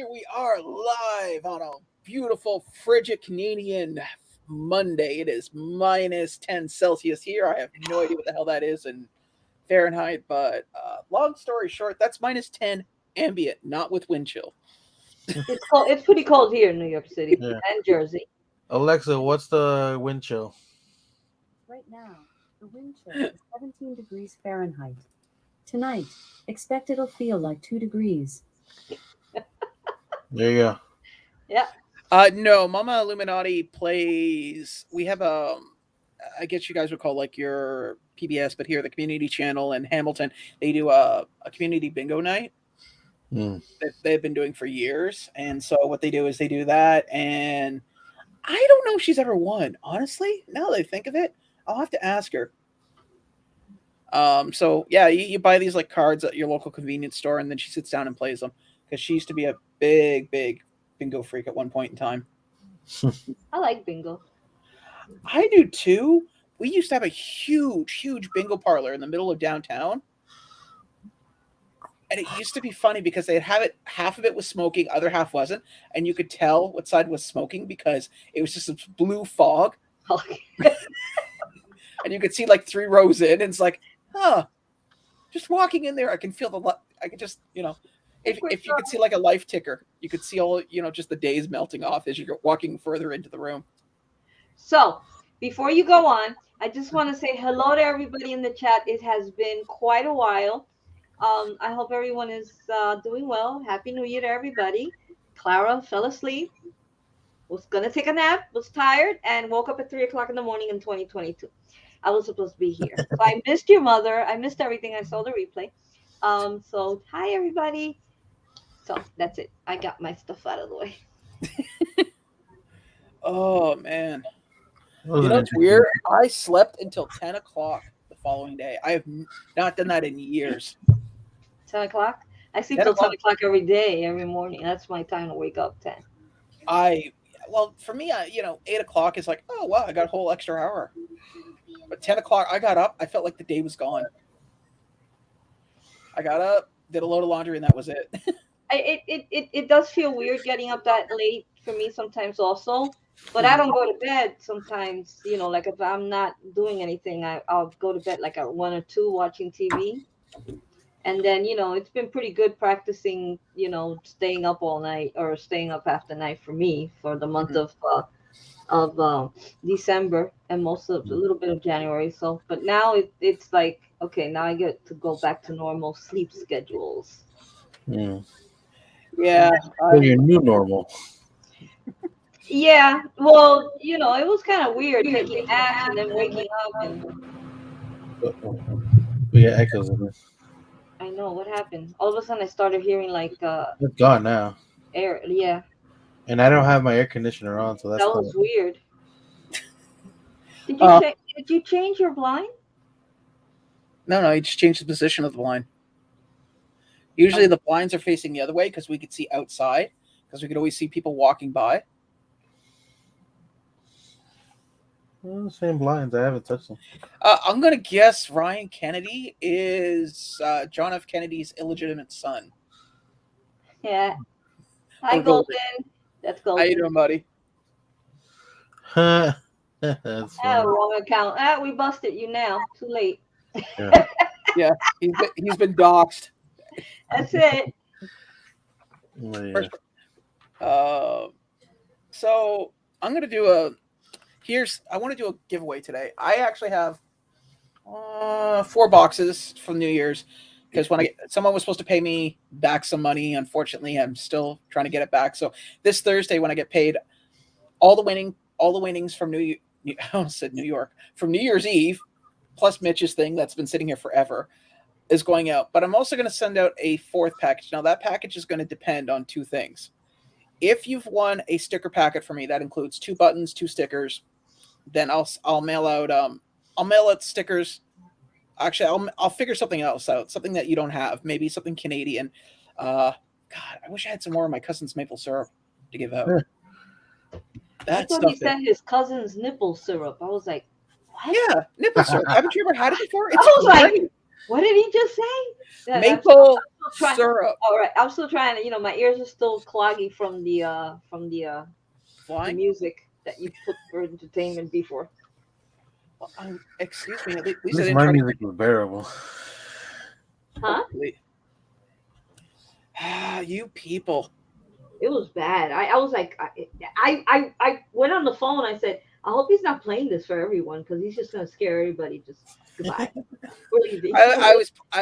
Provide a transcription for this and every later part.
here we are live on a beautiful frigid Canadian Monday. It is minus 10 Celsius here. I have no idea what the hell that is in Fahrenheit, but long story short, that's minus 10 ambient, not with wind chill. It's cold. It's pretty cold here in New York City and Jersey. Alexa, what's the wind chill? Right now, the wind chill is 17 degrees Fahrenheit. Tonight, expect it'll feel like 2 degrees. There you go. Yeah. No, Mama Illuminati plays. We have I guess you guys would call like your PBS, but here the community channel in Hamilton, they do a community bingo night. That they've been doing for years, and so what they do is they do that, and I don't know if she's ever won. Honestly, now that I think of it, I'll have to ask her. So yeah, you buy these like cards at your local convenience store, and then she sits down and plays them because she used to be a big bingo freak at one point in time. I like bingo. I do too. We used to have a huge bingo parlor in the middle of downtown. And it used to be funny because they'd have it, half of it was smoking, other half wasn't. And you could tell what side was smoking because it was just a blue fog. And you could see like 3 rows in, and it's like, just walking in there, I can feel I could just, if you could see like a life ticker, you could see all, just the days melting off as you're walking further into the room. So before you go on, I just want to say hello to everybody in the chat. It has been quite a while. I hope everyone is doing well. Happy New Year to everybody. Clara fell asleep, was going to take a nap, was tired, and woke up at 3 o'clock in the morning in 2022. I was supposed to be here. So I missed your mother. I missed everything. I saw the replay. So hi, everybody. So that's it. I got my stuff out of the way. Oh, man. It's weird. I slept until 10 o'clock the following day. I have not done that in years. 10 o'clock? I sleep till 10 o'clock every day, every morning. That's my time to wake up, 10. Well, for me, 8 o'clock is like, oh, wow, I got a whole extra hour. But 10 o'clock, I got up. I felt like the day was gone. I got up, did a load of laundry, and that was it. It does feel weird getting up that late for me sometimes also. But I don't go to bed sometimes, like if I'm not doing anything, I'll go to bed like at 1 or 2 watching TV. And then, it's been pretty good practicing, staying up all night or staying up half the night for me for the month of December and most of a little bit of January. So, but now it's like, okay, now I get to go back to normal sleep schedules. Yeah. Your new normal. Yeah, well, it was kind of weird taking naps and then waking up. We got echoes in this. I know what happened. All of a sudden, I started hearing like it's gone now. Air, yeah. And I don't have my air conditioner on, so that was weird. Did you change your blind? No, you just changed the position of the blind. Usually the blinds are facing the other way because we could see outside, because we could always see people walking by. Well, same blinds. I haven't touched them. I'm going to guess Ryan Kennedy is John F. Kennedy's illegitimate son. Yeah. Hi, Golden. That's Golden. How you doing, buddy? That's wrong account. We busted you now. Too late. Yeah, he's been doxxed. That's it. Yeah. So I'm going to do I want to do a giveaway today. I actually have 4 boxes from New Year's because someone was supposed to pay me back some money. Unfortunately, I'm still trying to get it back. So this Thursday, when I get paid, all the winnings from I almost said New York, from New Year's Eve, plus Mitch's thing that's been sitting here forever, is going out. But I'm also going to send out a 4th package. Now that package is going to depend on 2 things. If you've won a sticker packet for me, that includes 2 buttons, 2 stickers, then I'll mail out stickers. Actually, I'll figure something else out, something that you don't have, maybe something Canadian. God, I wish I had some more of my cousin's maple syrup to give out. I thought he said his cousin's nipple syrup. I was like, what? Yeah, nipple syrup. Haven't you ever had it before? I was like, what did he just say? Maple syrup. All right, I'm still trying to. You know, my ears are still cloggy from the Flying? music that you put for entertainment before. Well, excuse me. At least At I least didn't my try to. music was bearable. Huh? You people. It was bad. I was like, I went on the phone. I said, I hope he's not playing this for everyone because he's just gonna scare everybody. Just goodbye. We're leaving. I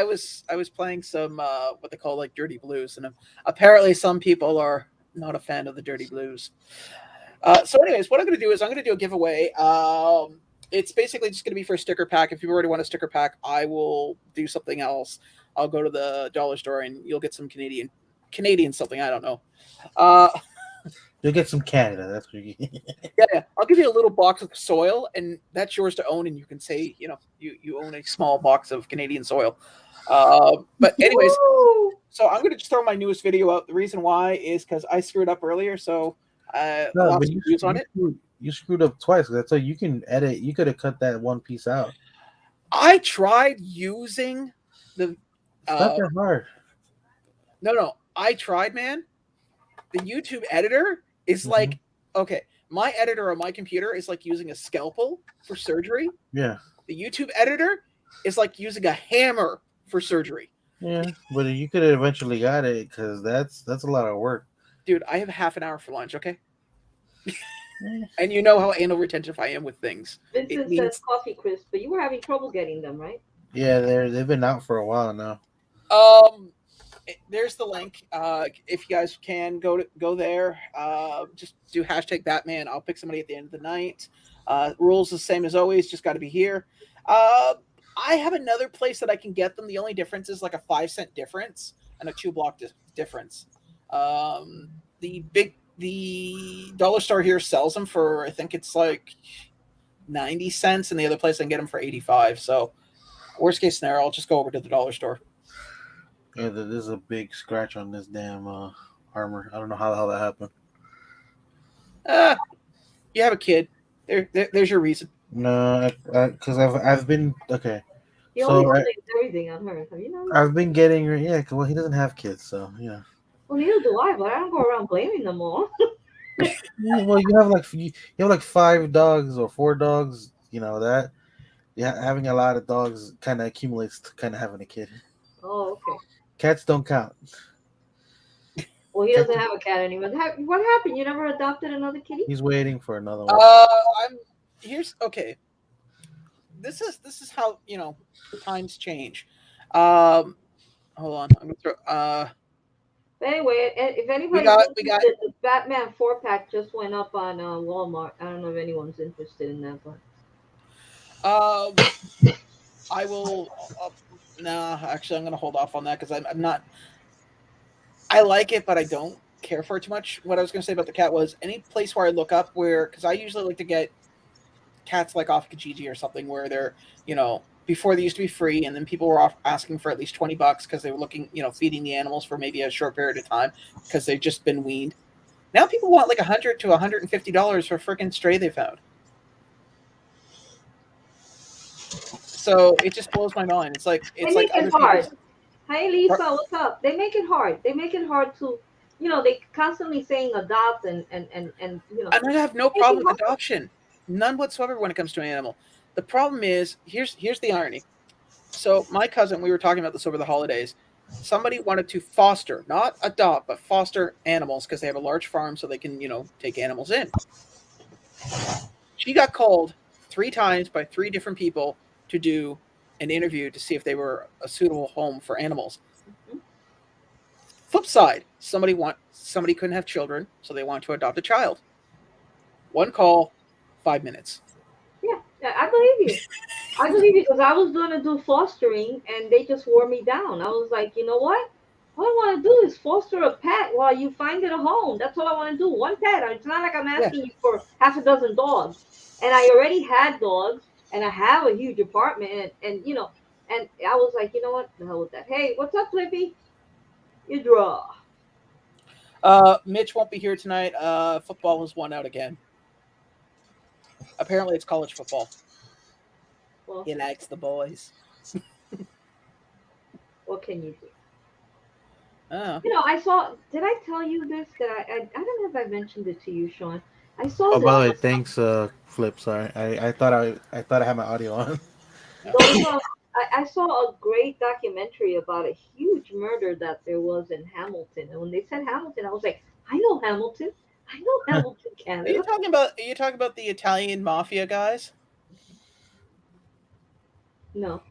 was playing some what they call like dirty blues, and apparently some people are not a fan of the dirty blues. So, anyways, what I'm going to do is I'm going to do a giveaway. It's basically just going to be for a sticker pack. If you already want a sticker pack, I will do something else. I'll go to the dollar store and you'll get some Canadian something. I don't know. Uh, You'll get some Canada. That's what you get. yeah, I'll give you a little box of soil, and that's yours to own. And you can say, you own a small box of Canadian soil. But anyways, Woo! so I'm going to just throw my newest video out. The reason why is because I screwed up earlier, so I No, lost but some views on it. you screwed up twice. That's why you can edit. You could have cut that one piece out. I tried using the. It's not that hard. No, I tried, man. The YouTube editor is like, okay, my editor on my computer is like using a scalpel for surgery. Yeah. The YouTube editor is like using a hammer for surgery. Yeah, but you could have eventually got it because that's a lot of work. Dude, I have half an hour for lunch, okay? And you know how anal retentive I am with things. Vincent says coffee crisp, but you were having trouble getting them, right? Yeah, they've been out for a while now. There's the link. If you guys can go there, just do hashtag Batman. I'll pick somebody at the end of the night. Rules the same as always. Just got to be here. I have another place that I can get them. The only difference is like a 5-cent difference and a 2-block difference. The dollar store here sells them for, I think it's like 90 cents, and the other place I can get them for 85. So worst case scenario, I'll just go over to the dollar store. Yeah, there's a big scratch on this damn armor. I don't know how the hell that happened. You have a kid. There's your reason. No, because I've been okay. He always blames everything on her. Have you known that? I've been getting well. He doesn't have kids, so yeah. Well, neither do I, but I don't go around blaming them all. Yeah, well, you have like 5 dogs or 4 dogs. You know that. Yeah, having a lot of dogs kind of accumulates to kind of having a kid. Oh, okay. Cats don't count. Well, he doesn't have a cat anymore. What happened? You never adopted another kitty? He's waiting for another one. Okay. This is how times change. Hold on. I'm gonna throw. But anyway, if anybody we got the Batman 4-pack just went up on Walmart. I don't know if anyone's interested in that, but I will. No, actually, I'm gonna hold off on that because I'm not. I like it, but I don't care for it too much. What I was gonna say about the cat was any place where I look up because I usually like to get cats like off Kijiji or something where they're before they used to be free, and then people were asking for at least $20 because they were looking, feeding the animals for maybe a short period of time because they've just been weaned. Now people want like $100 to $150 for a freaking stray they found. So it just blows my mind. It's like hard. Hey Lisa, what's up? They make it hard. They make it hard to, they constantly saying adopt and. And I have no problem with adoption, none whatsoever when it comes to an animal. The problem is here's the irony. So my cousin, we were talking about this over the holidays. Somebody wanted to foster, not adopt, but foster animals because they have a large farm so they can, take animals in. She got called 3 times by 3 different people to do an interview to see if they were a suitable home for animals. Mm-hmm. Flip side, somebody couldn't have children, so they want to adopt a child. 1 call, 5 minutes. Yeah, I believe you. I believe you because I was going to do fostering and they just wore me down. I was like, you know what? All I want to do is foster a pet while you find it a home. That's all I want to do. 1 pet. It's not like I'm asking you for half a dozen dogs. And I already had dogs and I have a huge apartment and I was like, you know what? The hell with that. Hey, what's up, Flippy? You draw. Mitch won't be here tonight. Football has won out again. Apparently, it's college football. Well, he likes the boys. What can you do? Oh. You know, I saw. Did I tell you this? That I don't know if I mentioned it to you, Sean. I saw Oh, by the way, this. thanks, Flip. Sorry, I thought I had my audio on. No, it's not. I saw a great documentary about a huge murder that there was in Hamilton, and when they said Hamilton, I was like, I know Hamilton. I know Hamilton, Are you Canada. talking about? Are you talking about the Italian mafia guys? No,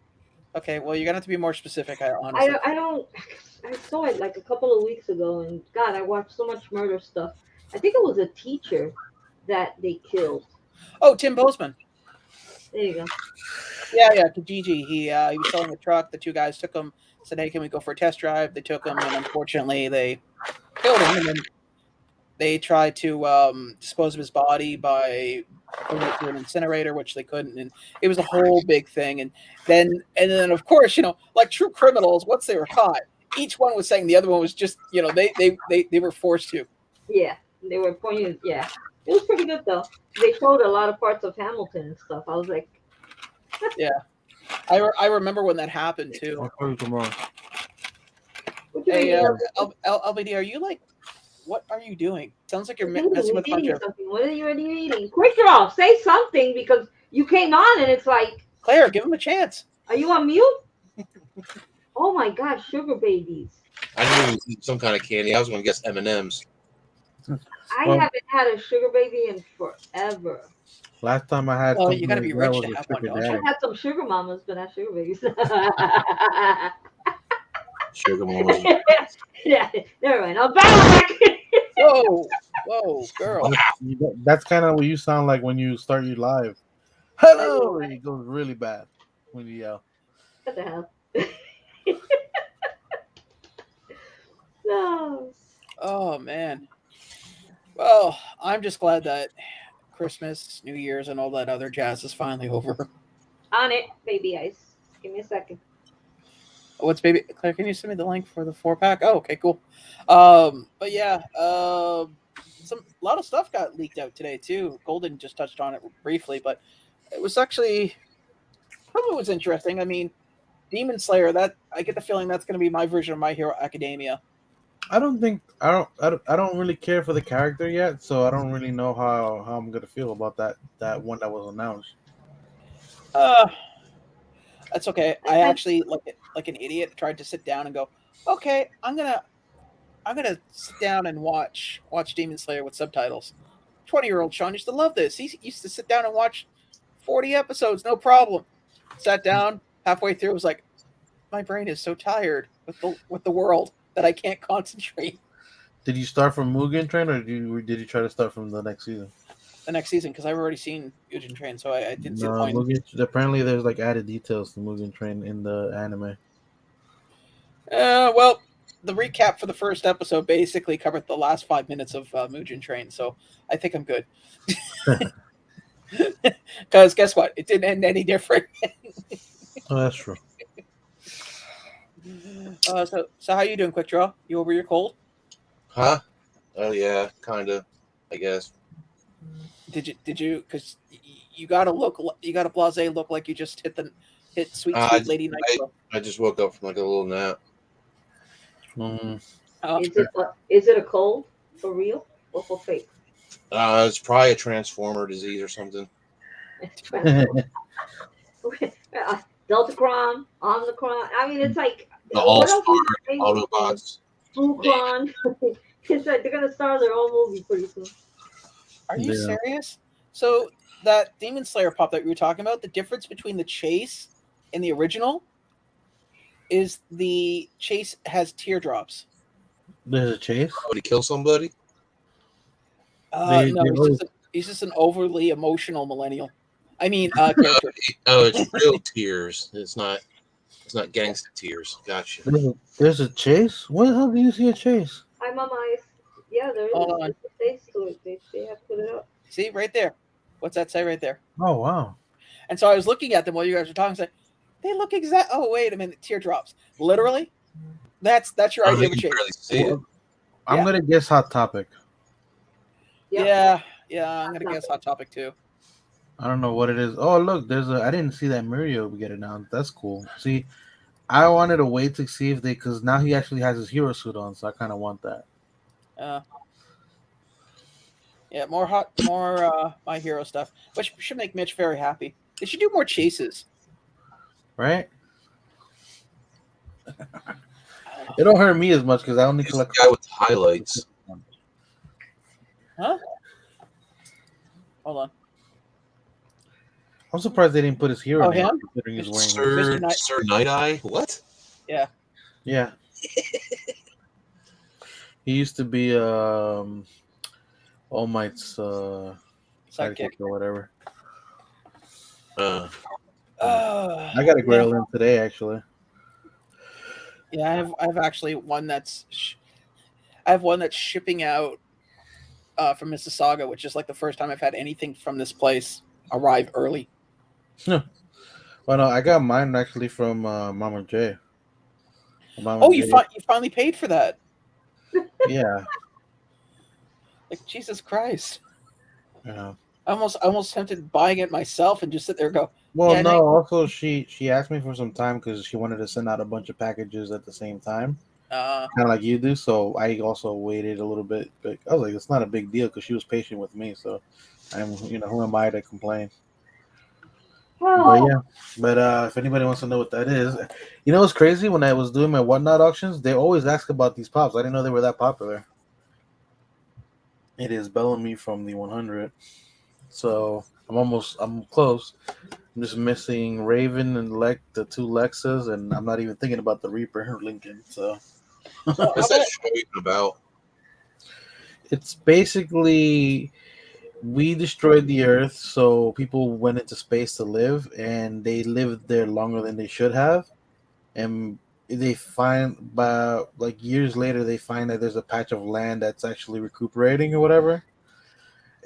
Okay, well, you're gonna have to be more specific. Honestly. I don't. I saw it like a couple of weeks ago, and God, I watched so much murder stuff. I think it was a teacher that they killed. Oh, Tim Bozeman. There you go. Yeah, yeah, Kijiji. He was selling a truck. The two guys took him. Said, "Hey, can we go for a test drive?" They took him, and unfortunately, they killed him. And then they tried to dispose of his body by putting it through an incinerator, which they couldn't. And it was a whole big thing. And then, of course, like true criminals, once they were caught, each one was saying the other one was just, they were forced to. Yeah, they were pointing. Yeah, it was pretty good though. They showed a lot of parts of Hamilton and stuff. I was like, Yeah, I remember when that happened too. I'll call you tomorrow. what you Hey, eating? LBD, are you like? What are you doing? Sounds like you're He's messing with a bunch eating of. something. What are you eating? Quick draw, say something because you came on and it's like, Claire, give him a chance. are you on mute? Oh my God, sugar babies. I knew he was eating some kind of candy. I was going to guess M&Ms. I Well, haven't had a sugar baby in forever. last time I had Well, something you gotta be like that rich was to a have one, sugar don't you? daddy. I've had some sugar mamas, but not sugar babies. Sugar mamas. Yeah, never mind. I'm back. Whoa, girl. That's kind of what you sound like when you start your live. Hello, it goes really bad when you yell. What the hell? No. Oh man. Well, I'm just glad that Christmas, New Year's, and all that other jazz is finally over. On it, baby ice. Give me a second. What's baby Claire? Can you send me the link for the 4-pack? Oh, okay, cool. But yeah, a lot of stuff got leaked out today too. Golden just touched on it briefly, but it was actually probably was interesting. I mean, Demon Slayer. That I get the feeling that's going to be my version of My Hero Academia. I don't really care for the character yet, so I don't really know how I'm gonna feel about that one that was announced. Uh, that's okay. I actually like an idiot tried to sit down and go, okay, I'm gonna sit down and watch Demon Slayer with subtitles. 20-year-old Sean used to love this. He used to sit down and watch 40 episodes, no problem. Sat down halfway through, was like, my brain is so tired with the world that I can't concentrate. Did you start from Mugen Train, or did you try to start from the next season? The next season, because I've already seen Mugen Train, so I didn't see the No, point. apparently there's like added details to Mugen Train in the anime. Well, the recap for the first episode basically covered the last 5 minutes of Mugen Train, so I think I'm good. Because guess what? It didn't end any different. Oh, that's true. So how you doing, Quick Draw? You over your cold? Huh? Oh, yeah, kind of, I guess. Did you? Because you gotta blase look like you just hit sweet Lady Nitro. I just woke up from like a little nap. Is it a cold for real or for fake? It's probably a transformer disease or something. Deltacron, Omnicron. I mean, it's like The what All-Star else is the Autobots. Fucron. It's like they're gonna star their own movie pretty soon. Are you serious? So that Demon Slayer pop that we were talking about, the difference between the chase and the original is the chase has teardrops. There's a chase. Would he kill somebody? No, he's just an overly emotional millennial. I mean, character. It's real tears. It's not gangster tears. Gotcha. There's a chase. When the hell do you see a chase? Hi, Mama Ice. Yeah, there is. Hold on. There's a face to it. They have put it up. See right there. What's that say right there? Oh wow. And so I was looking at them while you guys were talking. Saying, they look exact. Oh wait a minute, teardrops. Literally, that's your idea of a chase. See it. I'm gonna guess Hot Topic. Yep. Yeah. I'm gonna guess Hot Topic too. I don't know what it is. Oh look, I didn't see that Mario get announced. That's cool. See, I wanted to wait to see if they, because now he actually has his hero suit on, so I kind of want that. Yeah, more My Hero stuff, which should make Mitch very happy. They should do more chases. Right? It don't hurt me as much because I only He's the collect. guy with the highlights. Huh? Hold on. I'm surprised they didn't put his hero Oh, name, him? considering he's wearing. Sir, Mr. Night- Sir Night Eye? What? Yeah. Yeah. He used to be All Might's Sidekick. sidekick or whatever. Uh, I got a Grail in today, actually. Yeah, I have actually one that's I have one that's shipping out from Mississauga, which is like the first time I've had anything from this place arrive early. Well, no, I got mine actually from Mama J. Oh, you finally paid for that? Yeah. Like, Jesus Christ! Yeah. I almost tempted buying it myself and just sit there and go. Well, Yeah, no. Also, she asked me for some time because she wanted to send out a bunch of packages at the same time, kind of like you do. So I also waited a little bit. But I was like, it's not a big deal because she was patient with me. So who am I to complain? But yeah, if anybody wants to know what that is, what's crazy? When I was doing my whatnot auctions, they always ask about these pops. I didn't know they were that popular. It is Bellamy from the 100. So I'm close. I'm just missing Raven and the two Lexas, and I'm not even thinking about the Reaper Lincoln. So what's that show even about? it's basically we destroyed the Earth, so people went into space to live, and they lived there longer than they should have. And they find, like years later, they find that there's a patch of land that's actually recuperating or whatever.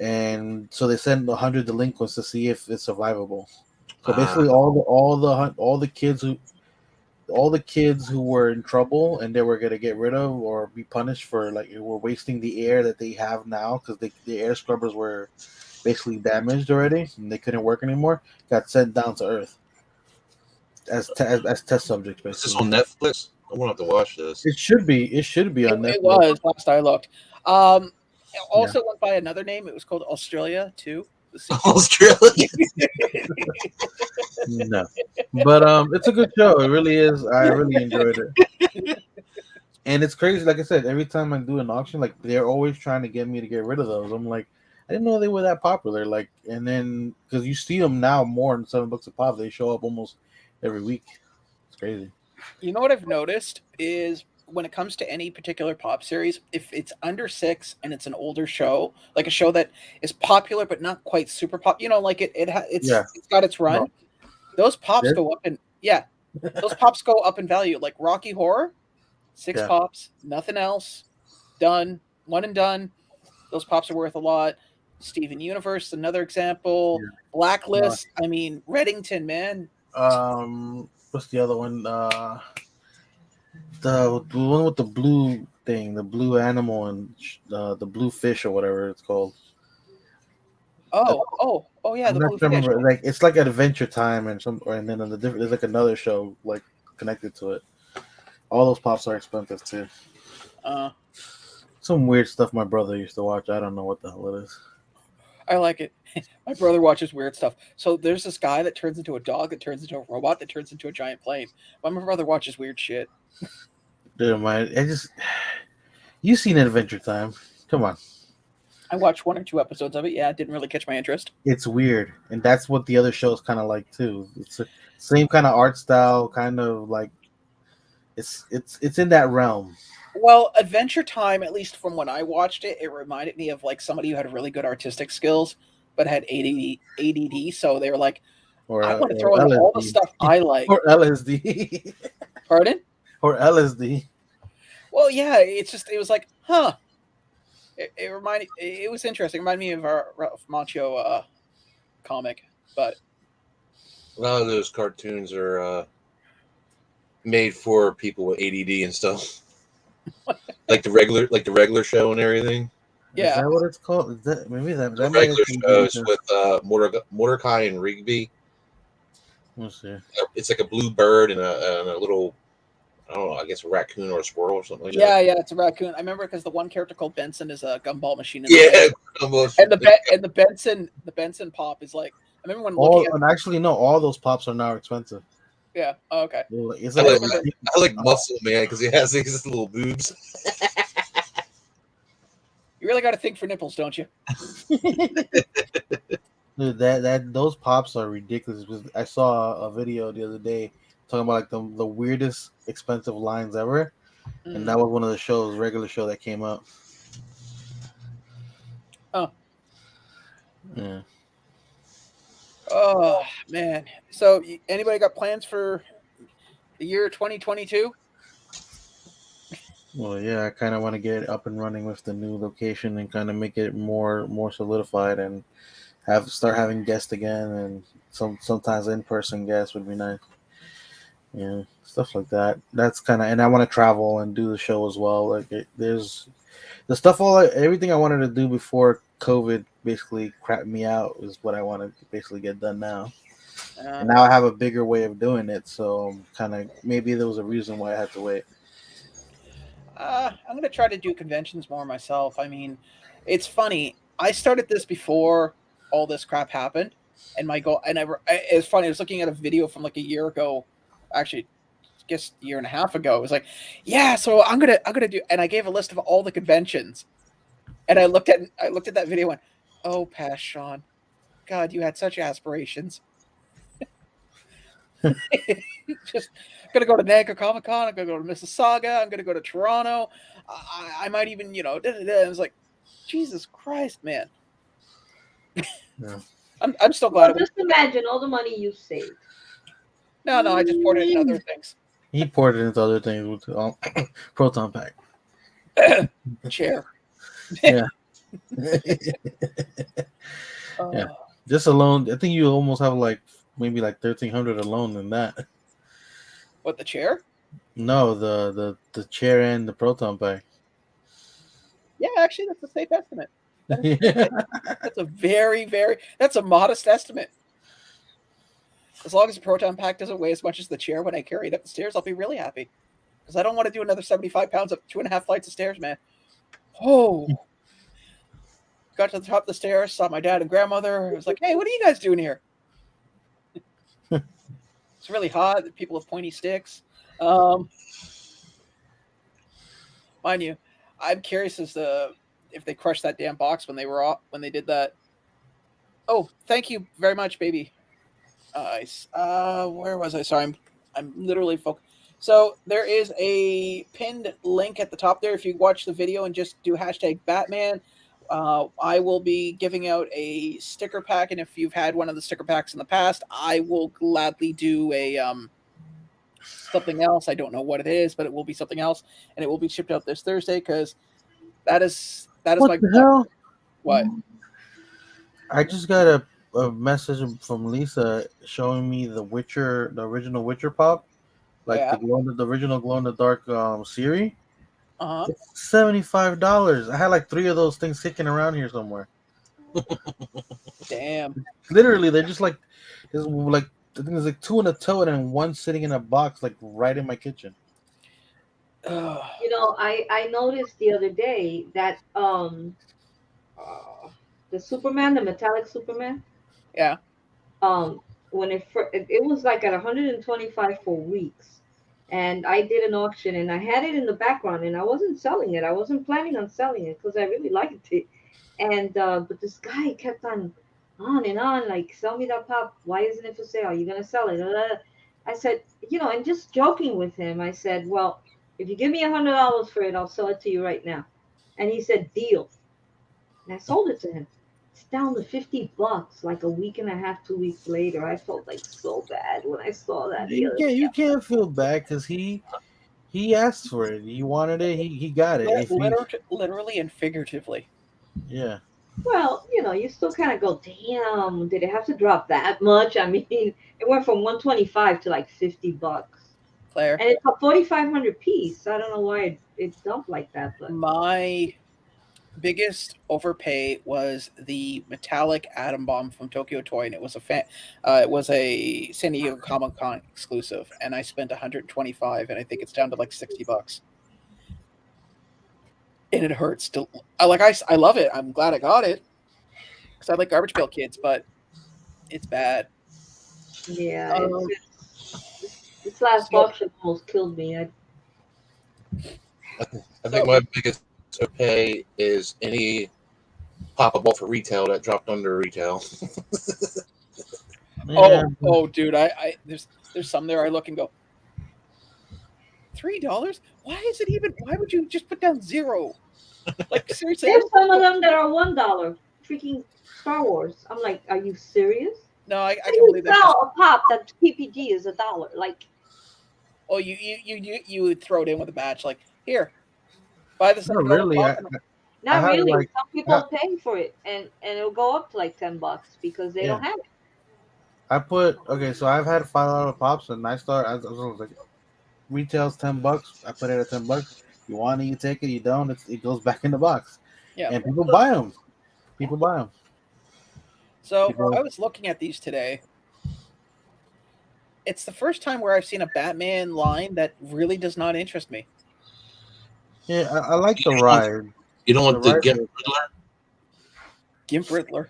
And so they send 100 delinquents to see if it's survivable. So basically, all the kids who were in trouble and they were gonna get rid of or be punished for were wasting the air that they have now because the air scrubbers were basically damaged already and they couldn't work anymore. Got sent down to Earth as test subjects. Basically, Is this on Netflix? I won't have to watch this. It should be on Netflix. It was last I looked. Also went by another name. It was called Australia too. Australia. No, but it's a good show. It really is. I really enjoyed it. And it's crazy. Like I said, every time I do an auction, like they're always trying to get me to get rid of those. I'm like, I didn't know they were that popular. Like, and then because you see them now more than $7 a pop, they show up almost every week. It's crazy. You know what I've noticed is when it comes to any particular pop series, if it's under 6 and it's an older show, like a show that is popular but not quite super pop, like it's got its run. No. Those pops go up those pops go up in value. Like Rocky Horror, 6 pops, nothing else, done, one and done. Those pops are worth a lot. Steven Universe, another example. Yeah. Blacklist. I mean, Reddington, man. What's the other one? The one with the blue thing, the blue animal, and the blue fish or whatever it's called. Oh yeah, the blue fish. Like it's like Adventure Time and then there's like another show like connected to it. All those pops are expensive too. Some weird stuff my brother used to watch. I don't know what the hell it is. I like it. My brother watches weird stuff. So there's this guy that turns into a dog, that turns into a robot, that turns into a giant plane. My brother watches weird shit. Dude, you seen Adventure Time? Come on. I watched 1 or 2 episodes of it. Yeah, it didn't really catch my interest. It's weird, and that's what the other shows kind of like too. It's the same kind of art style, kind of like it's in that realm. Well, Adventure Time, at least from when I watched it, it reminded me of like somebody who had really good artistic skills but had ADD. So they were like, I want to throw in all the stuff I like. Or LSD. Pardon? Or LSD. Well, yeah, it was like, huh. It was interesting. It reminded me of our Ralph Macchio comic, but a lot of those cartoons are made for people with ADD and stuff. like the regular show and everything. Yeah. Is that what it's called? Is that maybe that regular shows with Mordecai and Rigby. Let's see. It's like a blue bird and a little, I don't know, I guess a raccoon or a squirrel or something like that. Yeah, it's a raccoon. I remember because the one character called Benson is a gumball machine. Almost. And the Benson pop is like, I remember when looking at. And actually, no, all those pops are now expensive. Yeah. Oh, okay. It's I like, like Muscle Man because he has these little boobs. You really got to think for nipples, don't you? dude, those pops are ridiculous. I saw a video the other day talking about like the weirdest expensive lines ever, and that was one of the regular show that came up. Oh. Yeah. Oh man. So anybody got plans for the year 2022? Well, yeah, I kind of want to get up and running with the new location and kind of make it more solidified and start having guests again, and sometimes in-person guests would be nice. Yeah, stuff like that. That's kind of, and I want to travel and do the show as well. Like there's the stuff, everything I wanted to do before COVID basically crapped me out is what I want to basically get done now. And now I have a bigger way of doing it, so kind of maybe there was a reason why I had to wait. I'm going to try to do conventions more myself. I mean, it's funny. I started this before all this crap happened, and my goal. It's funny. I was looking at a video from like a year ago, actually, I guess a year and a half ago. It was like, yeah, so I'm gonna do, and I gave a list of all the conventions, and I looked at that video and went, oh, pass, Sean. God, you had such aspirations. Just gonna go to Niagara Comic Con. I'm gonna go to Mississauga. I'm gonna go to Toronto. I might even, I was like, Jesus Christ, man. Yeah. I'm still glad. Just imagine all the money you saved. No, I just poured it into other things. He poured it into other things with Proton Pack. Chair. Yeah. Yeah. Just alone, I think you almost have maybe like 1,300 alone in that. What, the chair? No, the chair and the Proton Pack. Yeah, actually, that's a safe estimate. That's a that's a modest estimate. As long as the Proton Pack doesn't weigh as much as the chair when I carry it up the stairs, I'll be really happy. Because I don't want to do another 75 pounds up 2.5 flights of stairs, man. Oh. Got to the top of the stairs, saw my dad and grandmother. I was like, hey, what are you guys doing here? It's really hot. People with pointy sticks. Mind you, I'm curious as to if they crushed that damn box when they did that. Oh, thank you very much, baby. Where was I? Sorry, I'm literally focused. So there is a pinned link at the top there. If you watch the video and just do #Batman, I will be giving out a sticker pack, and if you've had one of the sticker packs in the past, I will gladly do a something else. I don't know what it is, but it will be something else, and it will be shipped out this Thursday because that is what my the hell? What? I just got a message from Lisa showing me the original Witcher pop, like the original glow in the dark Siri. It's $75. I had like 3 of those things kicking around here somewhere. Damn. Literally, they're just like, I think there's like 2 in a tote and 1 sitting in a box, like right in my kitchen. I noticed the other day that the Superman, the metallic Superman. Yeah. When it was like at 125 for weeks, and I did an auction and I had it in the background and I wasn't selling it. I wasn't planning on selling it because I really liked it. And but this guy kept on and on, like, sell me that pop. Why isn't it for sale? Are you gonna sell it? I said, and just joking with him, I said, well, if you give me $100 for it, I'll sell it to you right now. And he said, deal. And I sold it to him. It's down to $50 like a week and a half, 2 weeks later. I felt like so bad when I saw that. You can't feel bad because he asked for it. He wanted it. He got it. Literally and figuratively. Yeah. Well, you still kind of go, damn, did it have to drop that much? I mean, it went from 125 to like $50. Claire. And it's a 4,500 piece. I don't know why it dumped like that. But biggest overpay was the metallic atom bomb from Tokyo Toy, and it was a San Diego Comic Con exclusive, and I spent 125, and I think it's down to like $60, and it hurts. I love it. I'm glad I got it because I like Garbage Pail Kids, but it's bad. Yeah, this last auction almost killed me. I think my biggest pay is any pop-up ball for retail that dropped under retail. Oh, dude, I there's some there I look and go, $3? Why is it even? Why would you just put down zero? Like seriously, There's some of them that are $1. Freaking Star Wars. I'm like, are you serious? No, I can believe that. A pop that PPG is $1. Like, oh, you would throw it in with a batch, like, here, buy this. Not really. Not I really. like, some people pay for it, and it'll go up to like $10 because they don't have it. So I've had $5 pops, and I was like, retail's $10. I put it at $10. You want it, you take it. You don't, it goes back in the box. Yeah, and people buy them. So I was looking at these today. It's the first time where I've seen a Batman line that really does not interest me. Yeah, I like the ride. You don't want the Gimp Riddler.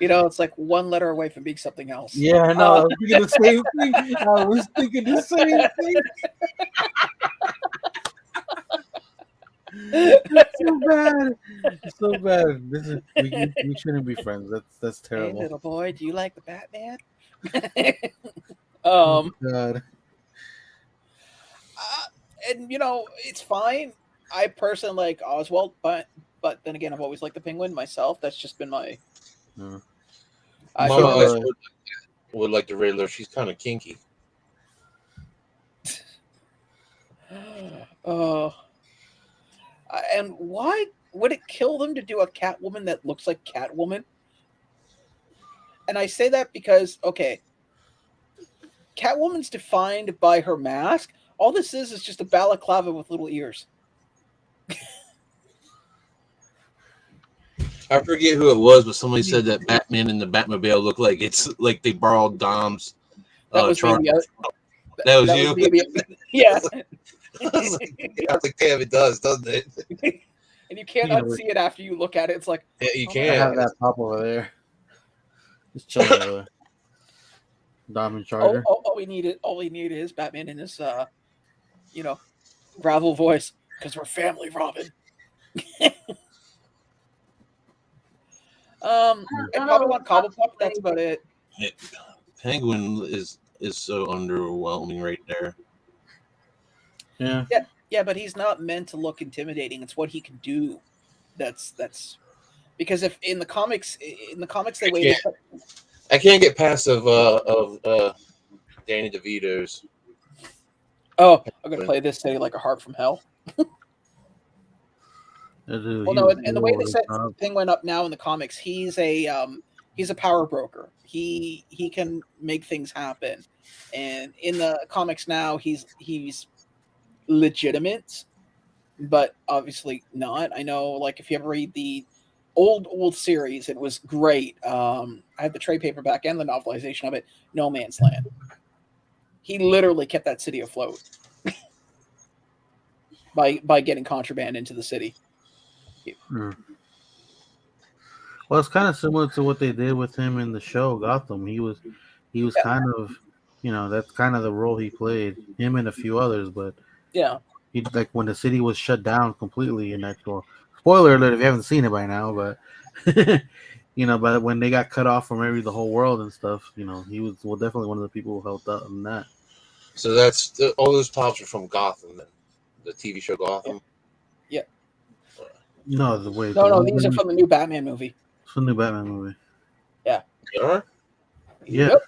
It's like one letter away from being something else. Yeah, I know. I was thinking the same thing. I was thinking the same thing. It's so bad. It's so bad. We shouldn't be friends. That's terrible. Hey, little boy, do you like the Batman? Oh, God. And it's fine. I personally like Oswald, but then again, I've always liked the Penguin myself. That's just been my. I would like the Riddler. She's kind of kinky. And why would it kill them to do a Catwoman that looks like Catwoman? And I say that because, okay, Catwoman's defined by her mask. All this is just a balaclava with little ears. I forget who it was, but somebody said that Batman and the Batmobile look like it's like they borrowed Dom's. That was you. Yeah. I was like, damn, it does, doesn't it? And you can't unsee it after you look at it. It's like, yeah, you I can't. have that pop over there. Just chilling over there. Dom and Charger. All we need is Batman in this, gravel voice, because we're family, Robin. I probably want Cobblepot. That's about it. Penguin is so underwhelming right there. Yeah, but he's not meant to look intimidating. It's what he can do. That's because if in the comics they waited. I can't get past of Danny DeVito's. Oh, I'm gonna play this City Like a Heart from Hell. Well, no, and the way they set Penguin up now in the comics, he's a power broker. He can make things happen, and in the comics now, he's legitimate, but obviously not. I know, like if you ever read the old series, it was great. I have the trade paperback and the novelization of it. No Man's Land. He literally kept that city afloat by getting contraband into the city. Well, it's kind of similar to what they did with him in the show Gotham. He was kind of, that's kind of the role he played. Him and a few others, but yeah, he like when the city was shut down completely in actual. Spoiler alert if you haven't seen it by now, but but when they got cut off from the whole world and stuff, he was definitely one of the people who helped out in that. So that's all those pops are from Gotham, then the TV show Gotham. Yeah. No, these are from the new Batman movie. It's from the new Batman movie. Yeah. They are? Yeah. Yep.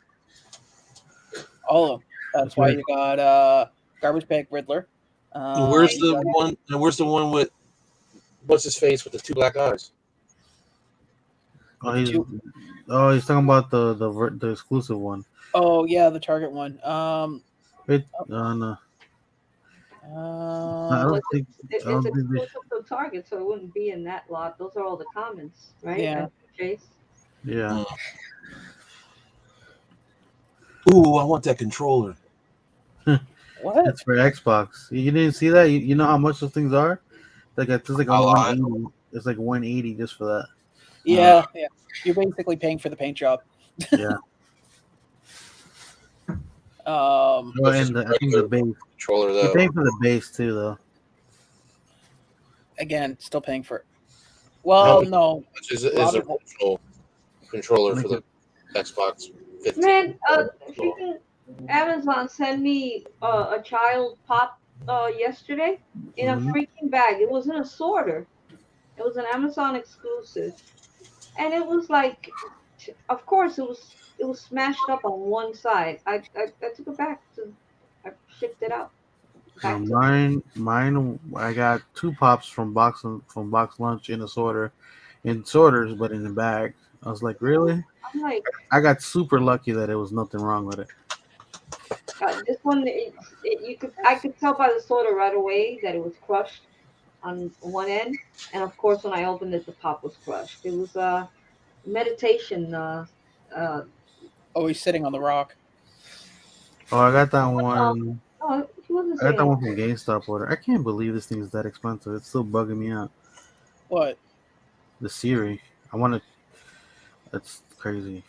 All of them. That's why you got Garbage Bag Riddler. Where's the one with what's his face with the two black eyes? Oh, he's talking about the exclusive one. Oh yeah, the Target one. No. I don't think. It's I don't think they. exclusive to Target, so it wouldn't be in that lot. Those are all the comments, right? Yeah. Chase. Yeah. Ooh, I want that controller. What? It's for Xbox. You didn't see that? You know how much those things are? Like it's like A lot. 180. It's like 180 just for that. Yeah, yeah. You're basically paying for the paint job. Yeah. Um, Well, This is and I think the regular base. controller You're though. paying for the base too, though. again, still paying for it. Well, no. Which is the original controller for the Xbox 15. Man, freaking Amazon sent me a child pop yesterday in a Mhm. freaking bag. It was in a sorter. It was an Amazon exclusive, and it was like, of course, it was smashed up on one side. I took it back to, I shipped it out back to. Mine. I got 2 pops from box lunch in a sorter, in sorters, but in the bag. I was like, really? I'm like, I got super lucky that it was nothing wrong with it. this one, I could tell by the sorter right away that it was crushed on one end, and of course, when I opened it, the pop was crushed. It was a meditation. Oh, he's sitting on the rock. Oh, I got that one. Oh, he wasn't I got that saying. one from GameStop order. I can't believe this thing is that expensive. It's still bugging me out. What? The Siri. I want to. That's crazy.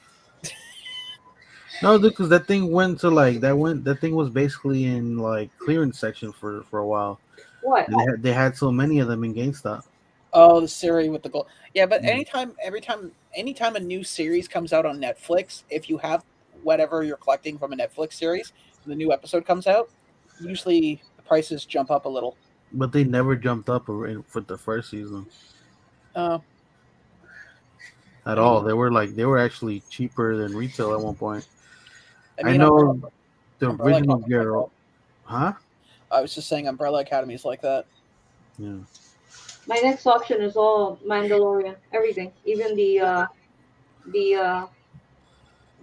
No, dude, because that thing went to like that went. That thing was basically in like clearance section for a while. What? They had so many of them in GameStop. Oh, the Siri with the gold. Yeah, but Mm. anytime a new series comes out on Netflix, if you have whatever you're collecting from a Netflix series, the new episode comes out, usually the prices jump up a little. But they never jumped up for the first season Uh, at I mean- all. They were actually cheaper than retail at one point. I I mean, know the Umbrella original Academy's like Geralt, huh? I was just saying, Umbrella Academy's like that. Yeah. My next auction is all Mandalorian, everything, even the uh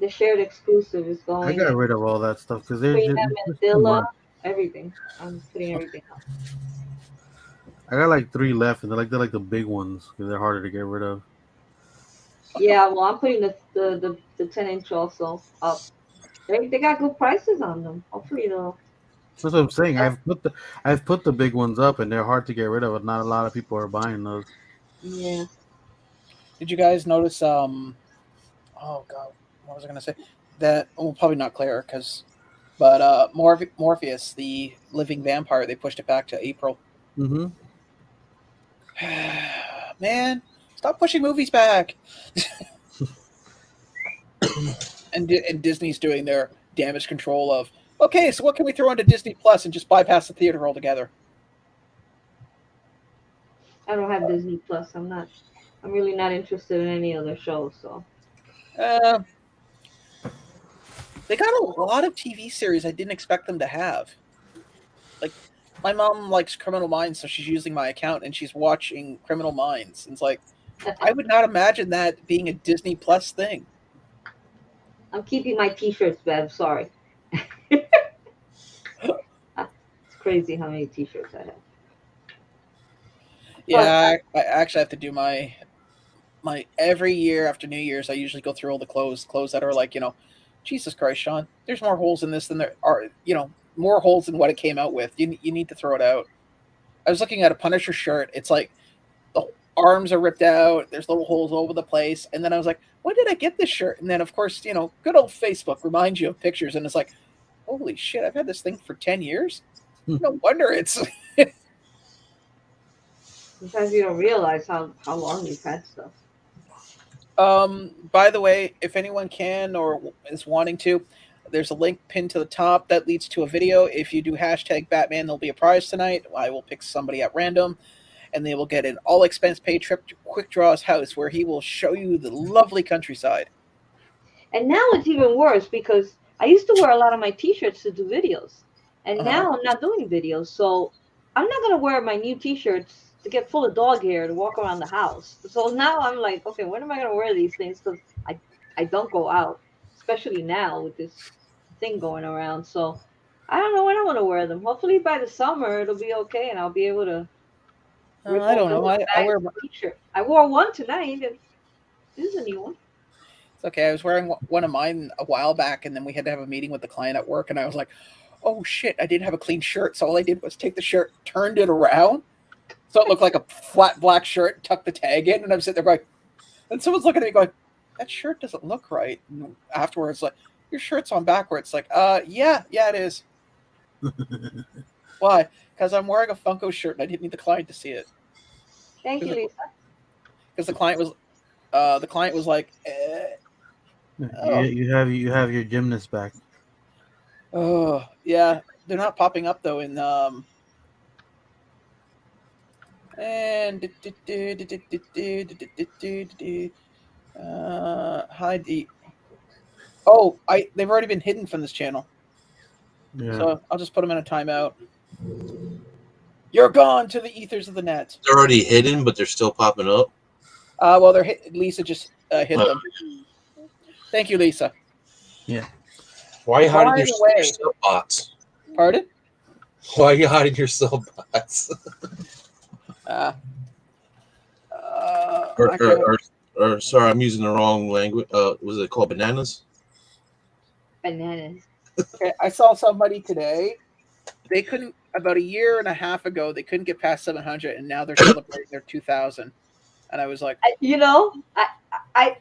the shared exclusive is I going. got rid of all that stuff because they're Queen just too Amidala, much. everything. I'm putting everything up. I got like 3 left, and they're like the big ones because they're harder to get rid of. Yeah, well, I'm putting the 10-inch also up. They got good prices on them. Hopefully, they'll. That's what I'm saying. I've put the big ones up, and they're hard to get rid of. But not a lot of people are buying those. Yeah. Did you guys notice? Oh God, what was I going to say? That well, probably not Claire, but Morpheus, the living vampire, they pushed it back to April. Mm-hmm. Man, stop pushing movies back. and Disney's doing their damage control of. Okay, so what can we throw onto Disney Plus and just bypass the theater altogether? I don't have Disney Plus. I'm really not interested in any other shows. So. They got a lot of TV series I didn't expect them to have. Like, my mom likes Criminal Minds, so she's using my account and she's watching Criminal Minds. And it's like, I would not imagine that being a Disney Plus thing. I'm keeping my T-shirts, Bev. Sorry. It's crazy how many T-shirts I have. Yeah, I actually have to do my every year after New Year's. I usually go through all the clothes that are like, Jesus Christ, Sean, there's more holes in this than there are, more holes than what it came out with. You need to throw it out. I was looking at a Punisher shirt. It's like the arms are ripped out. There's little holes all over the place. And then I was like, when did I get this shirt? And then, of course, good old Facebook reminds you of pictures. And it's like, holy shit, I've had this thing for 10 years. No wonder it's... Sometimes you don't realize how long you've had stuff. By the way, if anyone can or is wanting to, there's a link pinned to the top that leads to a video. If you do hashtag Batman, there'll be a prize tonight. I will pick somebody at random, and they will get an all-expense-paid trip to Quick Draw's house, where he will show you the lovely countryside. And now it's even worse because I used to wear a lot of my T-shirts to do videos, and now I'm not doing videos, so I'm not gonna wear my new T-shirts to get full of dog hair to walk around the house. So now I'm like, okay, when am I gonna wear these things? Because I don't go out, especially now with this thing going around. So I don't know when I want to wear them. Hopefully by the summer it'll be okay, and I'll be able to rip I don't open know. the I bag wear. of t-shirt. I wore one tonight, and this is a new one. It's okay. I was wearing one of mine a while back, and then we had to have a meeting with the client at work, and I was like, "Oh shit! I didn't have a clean shirt." So all I did was take the shirt, turned it around, so it looked like a flat black shirt, tuck the tag in, and I'm sitting there going, and someone's looking at me going, "That shirt doesn't look right." And afterwards, like, "Your shirt's on backwards." Like, yeah, it is. Why? Because I'm wearing a Funko shirt, and I didn't need the client to see it. Thank you, Lisa. Because the client was like, oh, You have your gymnast back. oh, yeah, they're not popping up though in and hide the. Oh, they've already been hidden from this channel, Yeah. so I'll just put them in a timeout. You're gone to the ethers of the net. They're already hidden, but they're still popping up. Well, they're Lisa just hid them. Thank you, Lisa. Yeah. Why are you hiding your By the way- sub bots? Pardon? Why are you hiding your sub bots? Or sorry, I'm using the wrong language. Was it called bananas? Bananas. Okay, I saw somebody today. They couldn't about a year and a half ago. They couldn't get past 700, and now they're celebrating their 2,000. And I was like, I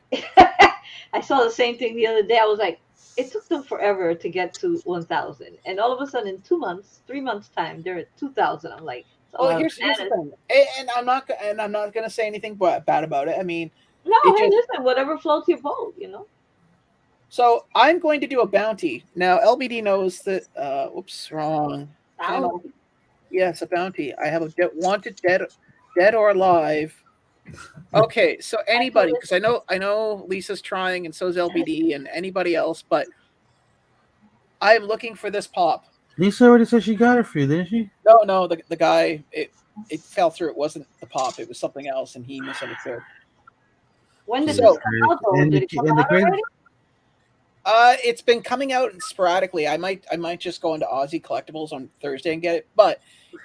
I saw the same thing the other day. I was like, it took them forever to get to 1,000, and all of a sudden, in 2 months, 3 months time, they're at 2,000. I'm like, "Oh, here's the thing," and I'm not going to say anything bad about it. I mean, no, hey, listen, whatever floats your boat, So I'm going to do a bounty now. LBD knows that. Oops, wrong channel. Yes, a bounty. I have a wanted dead or alive. Okay, so anybody, because I know Lisa's trying, and so is LBD, and anybody else, but I am looking for this pop. Lisa already said she got it for you, didn't she? No, the guy it fell through. It wasn't the pop. It was something else, and he misunderstood. When did this come out? Though? Did it come out already? It's been coming out sporadically. I might just go into Aussie Collectibles on Thursday and get it. But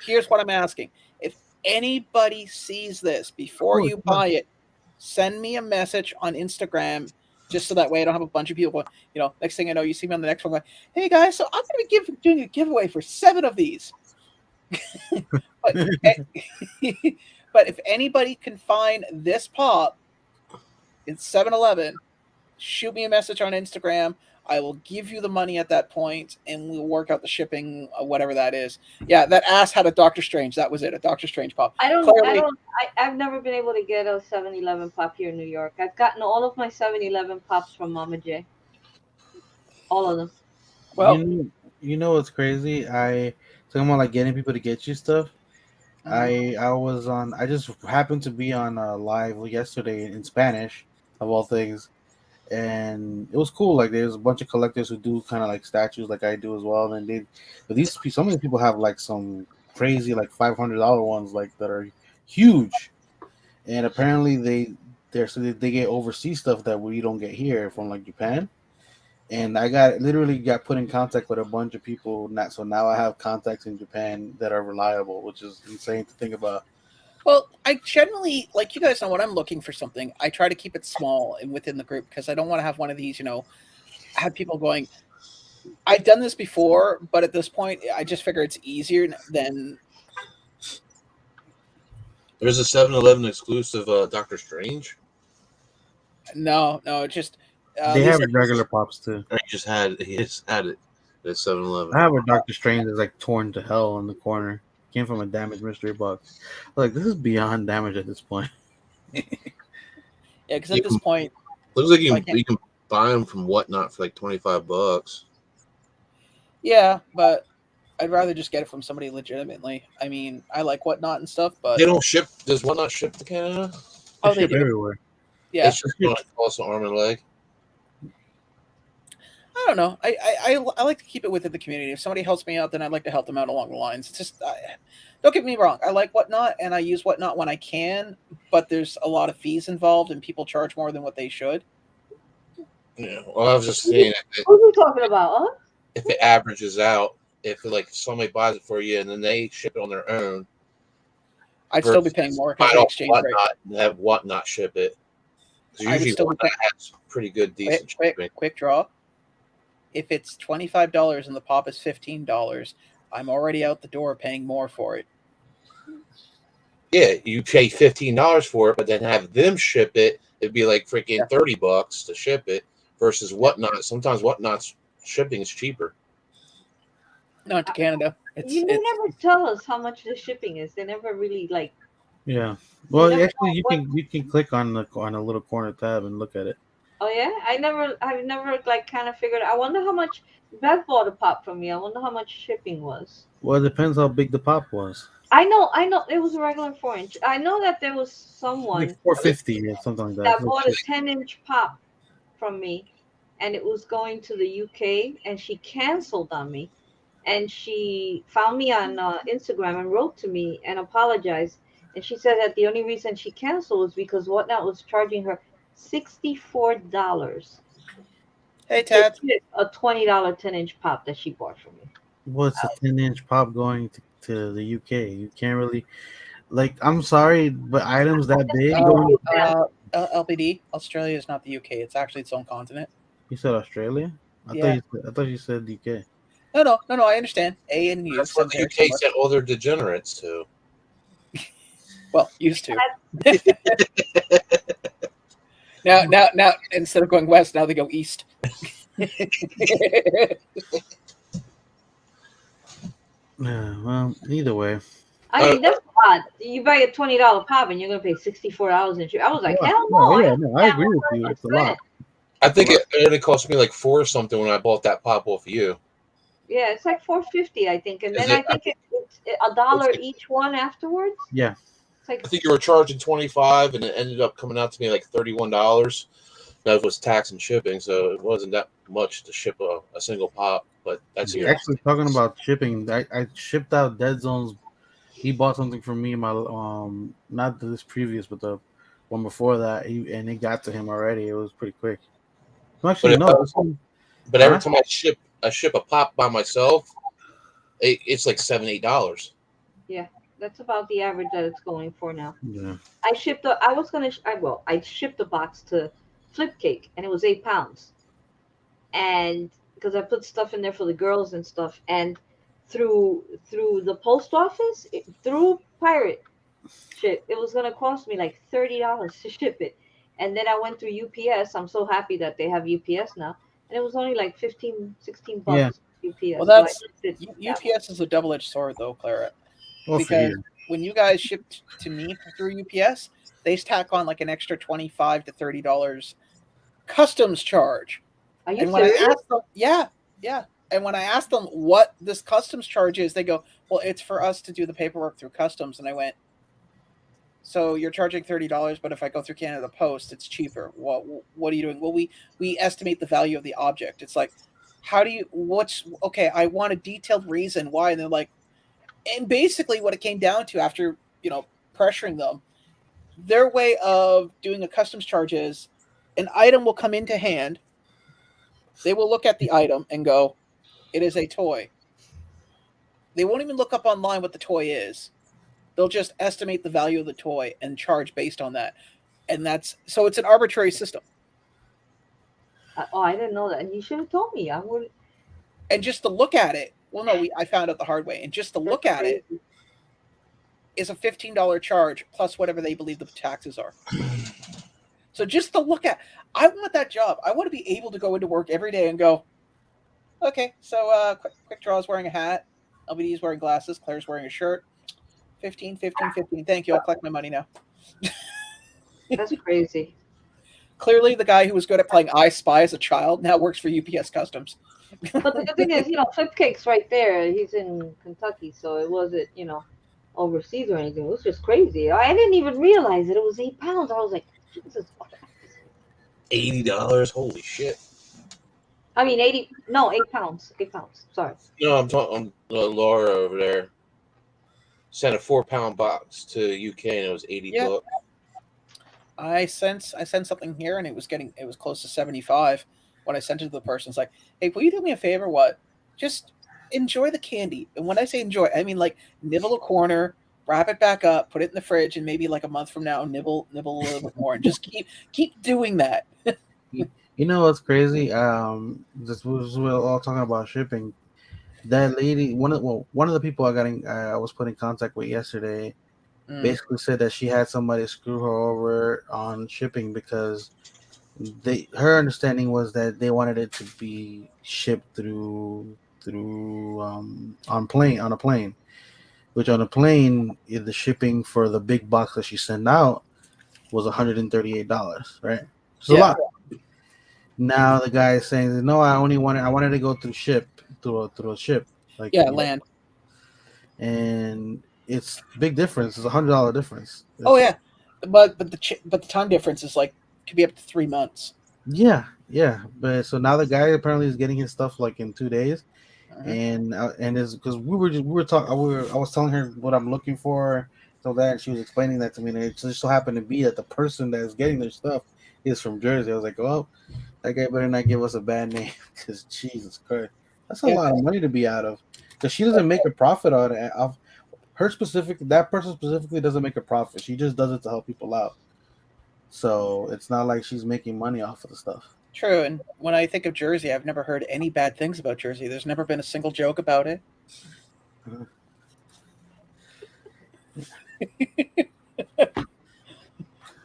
here's what I'm asking: if anybody sees this before you buy it, send me a message on Instagram, just so that way I don't have a bunch of people going. Next thing I know, you see me on the next one going, "Hey guys, so I'm going to be doing a giveaway for 7 of these." but if anybody can find this pop, it's 7-Eleven. Shoot me a message on Instagram. I will give you the money at that point, and we'll work out the shipping, whatever that is. Yeah, that ass had a Doctor Strange. That was it, a Doctor Strange pop. I've never been able to get a 7-Eleven pop here in New York. I've gotten all of my 7-Eleven pops from Mama J. All of them. Well, you know what's crazy? Talking about like getting people to get you stuff. I just happened to be on live yesterday in Spanish, of all things, and it was cool. Like there's a bunch of collectors who do kind of like statues, like I do as well. And some of these people have like some crazy like $500 ones, like that are huge, and apparently they get overseas stuff that we don't get here from like Japan. And I literally got put in contact with a bunch of people. So now I have contacts in Japan that are reliable, which is insane to think about. Well, I generally, like you guys know, when I'm looking for something, I try to keep it small and within the group, because I don't want to have one of these, have people going, I've done this before, but at this point, I just figure it's easier than. There's a 7-Eleven exclusive Doctor Strange. No, just. They have regular pops too. He just had it at 7-Eleven. I have a Doctor Strange that's like torn to hell in the corner. Came from a damaged mystery box. Like, this is beyond damage at this point. Yeah, because at this point, looks like you can buy them from Whatnot for like $25. Yeah, but I'd rather just get it from somebody legitimately. I mean, I like Whatnot and stuff, but they don't ship. Does Whatnot ship to Canada? Oh, they ship do everywhere. Yeah, it's just going to cost an arm and a leg. I don't know. I like to keep it within the community. If somebody helps me out, then I'd like to help them out along the lines. It's just, don't get me wrong. I like Whatnot, and I use Whatnot when I can, but there's a lot of fees involved, and people charge more than what they should. Yeah. Well, I was just saying. What are you talking about? Huh? If it averages out, if like somebody buys it for you and then they ship it on their own. I'd still be paying more because of the exchange rate. And have Whatnot ship it. Because I would usually still be Whatnot has pretty good, decent shipping. Quick draw. If it's $25 and the pop is $15, I'm already out the door paying more for it. Yeah, you pay $15 for it, but then have them ship it. It'd be like freaking $30 to ship it versus Whatnot. Sometimes Whatnot's shipping is cheaper. Not to Canada. They never tell us how much the shipping is. They never really like. Yeah. Well, actually, you can click on a little corner tab and look at it. Oh yeah, I've never like kind of figured. I wonder how much Beth bought a pop from me. I wonder how much shipping was. Well, it depends how big the pop was. I know. It was a regular 4-inch. I know that there was someone like $4.50 or something like that. That bought a 10-inch pop from me, and it was going to the UK, and she canceled on me, and she found me on Instagram and wrote to me and apologized, and she said that the only reason she canceled was because Whatnot was charging her $64. Hey, Tad. A $20 10-inch pop that she bought from me. What's a 10-inch pop going to the UK? You can't really, like, I'm sorry, but items that big. LBD, Australia is not the UK. It's actually its own continent. You said Australia? I thought you said UK. No. I understand. A and U. That's what the UK sent all their degenerates to. Well, used to. Now, instead of going west, now they go east. Yeah, well, either way. I mean, that's odd. You buy a $20 pop and you're gonna pay $64 in. I was like, hell no. No, I agree with you. It's a lot. I think it only cost me like $4 or something when I bought that pop off of you. Yeah, it's like $4.50, I think, and then I think it's $1 each one afterwards. Yeah. It's like, I think you were charging $25, and it ended up coming out to me like $31. That was tax and shipping, so it wasn't that much to ship a single pop. But that's actually talking about shipping. I shipped out Dead Zones. He bought something from me in my not this previous, but the one before that. And it got to him already. It was pretty quick. Actually, but every time I ship a pop by myself, it's like $7-8. Yeah, that's about the average that it's going for now. Yeah. I shipped I shipped a box to Flipcake, and it was 8 pounds, and because I put stuff in there for the girls and stuff, and through the post office, through pirate shit, it was gonna cost me like $30 to ship it, and then I went through UPS. I'm so happy that they have UPS now, and it was only like 15, 16 bucks. Yeah. UPS. Well, that's UPS is a double-edged sword, though, Clara. Well, because when you guys shipped to me through UPS, they tack on like an extra $25 to $30 customs charge. Are you and serious? When I asked them, yeah. And when I asked them what this customs charge is, they go, "Well, it's for us to do the paperwork through customs." And I went, "So you're charging $30, but if I go through Canada Post, it's cheaper. What are you doing?" Well, we estimate the value of the object. It's like, okay? I want a detailed reason why, and they're like, and basically what it came down to after pressuring them, their way of doing a customs charge is an item will come into hand. They will look at the item and go, "It is a toy." They won't even look up online what the toy is. They'll just estimate the value of the toy and charge based on that. And so it's an arbitrary system. I didn't know that. And you should have told me. I would. And just to look at it, I found out the hard way. And just to look at it is a $15 charge plus whatever they believe the taxes are. So just to look at, I want that job. I want to be able to go into work every day and go, okay, so Quick Draw is wearing a hat. LBD is wearing glasses. Claire's wearing a shirt. 15. Thank you. I'll collect my money now. That's crazy. Clearly, the guy who was good at playing I Spy as a child now works for UPS Customs. But the good thing is, Flipcake's right there. He's in Kentucky, so it wasn't, overseas or anything. It was just crazy. I didn't even realize it. It was 8 pounds. I was like, Jesus. $80. Holy shit. I mean, 8 pounds. 8 pounds. Sorry. No, I'm talking Laura over there. Sent a 4-pound box to UK and it was $80. I sent something here and it was close to 75. When I sent it to the person, it's like, "Hey, will you do me a favor? What? Just enjoy the candy. And when I say enjoy, I mean like nibble a corner, wrap it back up, put it in the fridge, and maybe like a month from now, nibble a little bit more, and just keep doing that. You know what's crazy? This was we're all talking about shipping. That lady, one of the people I was put in contact with yesterday, basically said that she had somebody screw her over on shipping because her understanding was that they wanted it to be shipped through on a plane, which on a plane the shipping for the big box that she sent out was $138, right? It's a Yeah. lot. Now the guy is saying no, I wanted to go through a ship, like Land. And it's big difference. It's $100 difference. Oh yeah, but the time difference is like could be up to 3 months. Yeah. But so now the guy apparently is getting his stuff like in 2 days, Uh-huh. and is because we were talking. I was telling her what I'm looking for, so that she was explaining that to me, and it just so happened to be that the person that is getting their stuff is from Jersey. I was like, oh, that guy better not give us a bad name, because Jesus Christ, that's a lot of money to be out of. Because she doesn't make a profit on it. That person specifically doesn't make a profit. She just does it to help people out. So it's not like she's making money off of the stuff. True, and when I think of Jersey, I've never heard any bad things about Jersey. There's never been a single joke about it.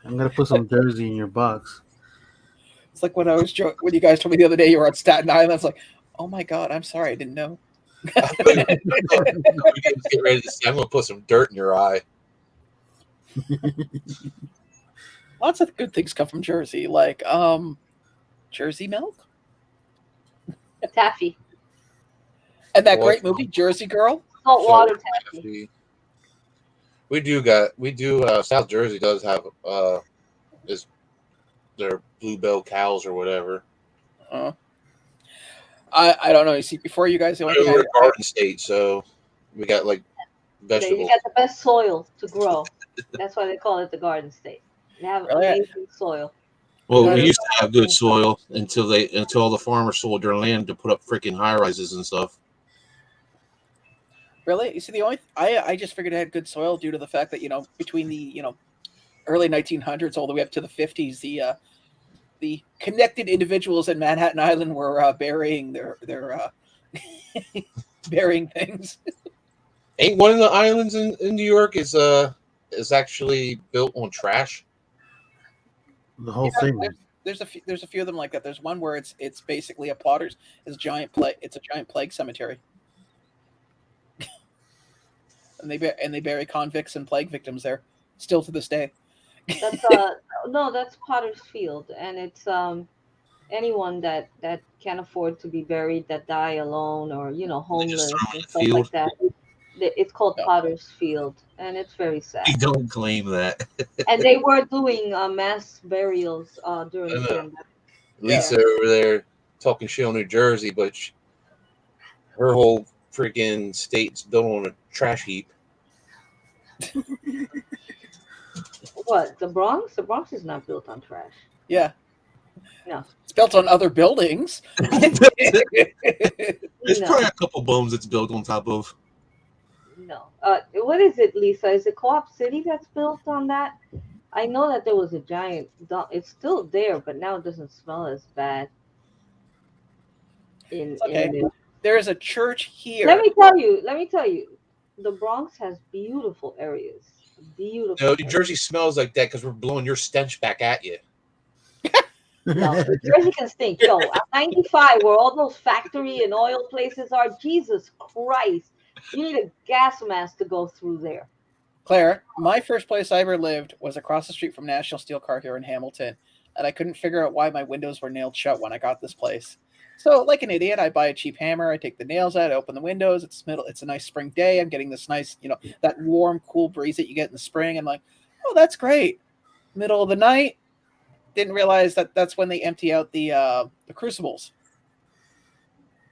I'm gonna put some Jersey in your box. It's like when when you guys told me the other day you were on Staten Island. I was like, "Oh my god, I'm sorry, I didn't know." Get ready to say, I'm gonna put some dirt in your eye. Lots of good things come from Jersey, like Jersey milk Taffy. and that great movie Jersey Girl. Salt water taffy. We do South Jersey does have is their bluebell cows or whatever. I don't know. You see, before you guys, We're a garden state, so we got like vegetables. You got the best soil to grow. That's why they call it the garden state. They have amazing soil. Well, we used to have good soil until all the farmers sold their land to put up freaking high rises and stuff. Really? You see, I just figured it had good soil due to the fact that between the early 1900s all the way up to the 50s, the connected individuals in Manhattan Island were burying their burying things. Ain't one of the islands in New York is actually built on trash? The whole thing. There's a few of them like that. There's one where it's basically a plotter's. It's a giant plague cemetery, and they bury convicts and plague victims there still to this day. That's no, that's Potter's Field, and it's anyone that can't afford to be buried, that die alone or homeless and stuff like that. It's called Potter's Field, and it's very sad. We don't claim that. And they were doing mass burials during the pandemic. Lisa over there talking shit on New Jersey, but her whole freaking state's built on a trash heap. What, the Bronx? The Bronx is not built on trash. Yeah. No. It's built on other buildings. There's probably a couple bones it's built on top of. No. What is it, Lisa? Is it Co-op City that's built on that? I know that there was a giant dump. It's still there, but now it doesn't smell as bad. There is a church here. Let me tell you, the Bronx has beautiful areas. Beautiful. No, New Jersey smells like that because we're blowing your stench back at you. No, New Jersey can stink. Yo, at 95, where all those factory and oil places are, Jesus Christ, you need a gas mask to go through there. Claire, my first place I ever lived was across the street from National Steel Car here in Hamilton, and I couldn't figure out why my windows were nailed shut when I got this place. So, like an idiot, I buy a cheap hammer, I take the nails out, I open the windows, it's a nice spring day, I'm getting this nice, that warm, cool breeze that you get in the spring. I'm like, oh, that's great. Middle of the night, didn't realize that's when they empty out the crucibles.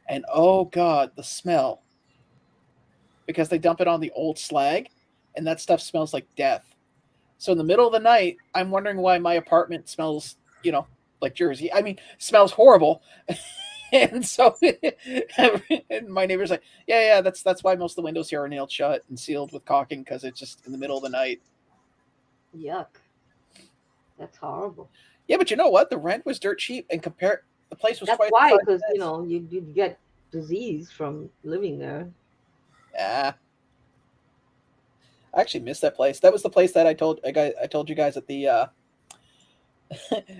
And oh God, the smell. Because they dump it on the old slag, and that stuff smells like death. So in the middle of the night, I'm wondering why my apartment smells, like Jersey. I mean, smells horrible. And so, and my neighbor's like, yeah, that's why most of the windows here are nailed shut and sealed with caulking because it's just in the middle of the night. Yuck. That's horrible. Yeah, but you know what? The rent was dirt cheap, and the place was That's twice. why, because you get disease from living there. Yeah. I actually missed that place. That was the place that I told you guys that the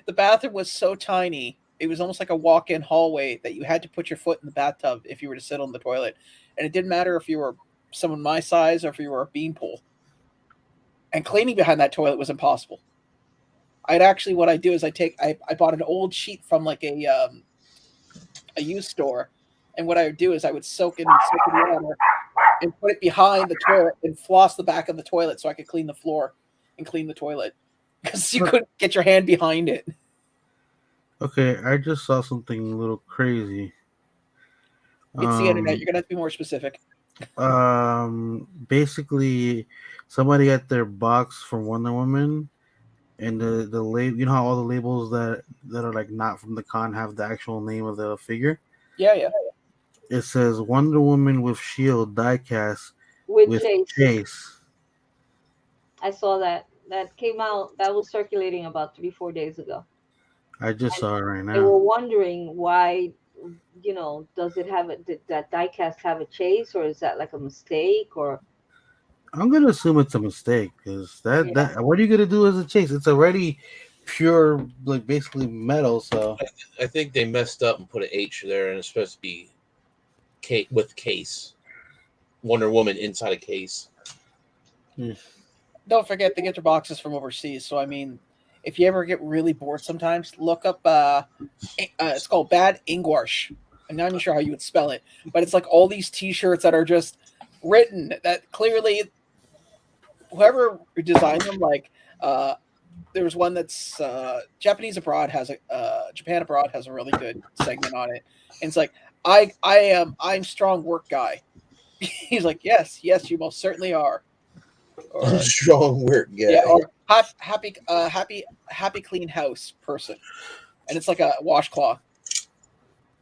the bathroom was so tiny. It was almost like a walk-in hallway that you had to put your foot in the bathtub if you were to sit on the toilet, and it didn't matter if you were someone my size or if you were a beanpole. And cleaning behind that toilet was impossible. What I do is I bought an old sheet from like a used store, and what I would do is I would soak in water and put it behind the toilet and floss the back of the toilet so I could clean the floor and clean the toilet because you couldn't get your hand behind it. Okay, I just saw something a little crazy. It's the internet. You're gonna have to be more specific. Basically, somebody got their box from Wonder Woman, and the label. You know how all the labels that are like not from the con have the actual name of the figure. Yeah. It says Wonder Woman with shield diecast With Chase. I saw that. That came out. That was circulating about 3-4 days ago. I just saw it right now. They were wondering why, does it have did that diecast have a chase, or is that like a mistake, or? I'm gonna assume it's a mistake because that what are you gonna do as a chase? It's already pure, like basically metal. So I think they messed up and put an H there, and it's supposed to be with case. Wonder Woman inside a case. Don't forget to get your boxes from overseas. So I mean, if you ever get really bored, sometimes look up. It's called Bad Ingwarsh. I'm not even sure how you would spell it, but it's like all these T-shirts that are just written that clearly whoever designed them. Like there was one that's Japan Abroad has a really good segment on it, and it's like I'm strong work guy. He's like, yes, you most certainly are. Or, strong work guy. Yeah, or happy clean house person, and it's like a washcloth.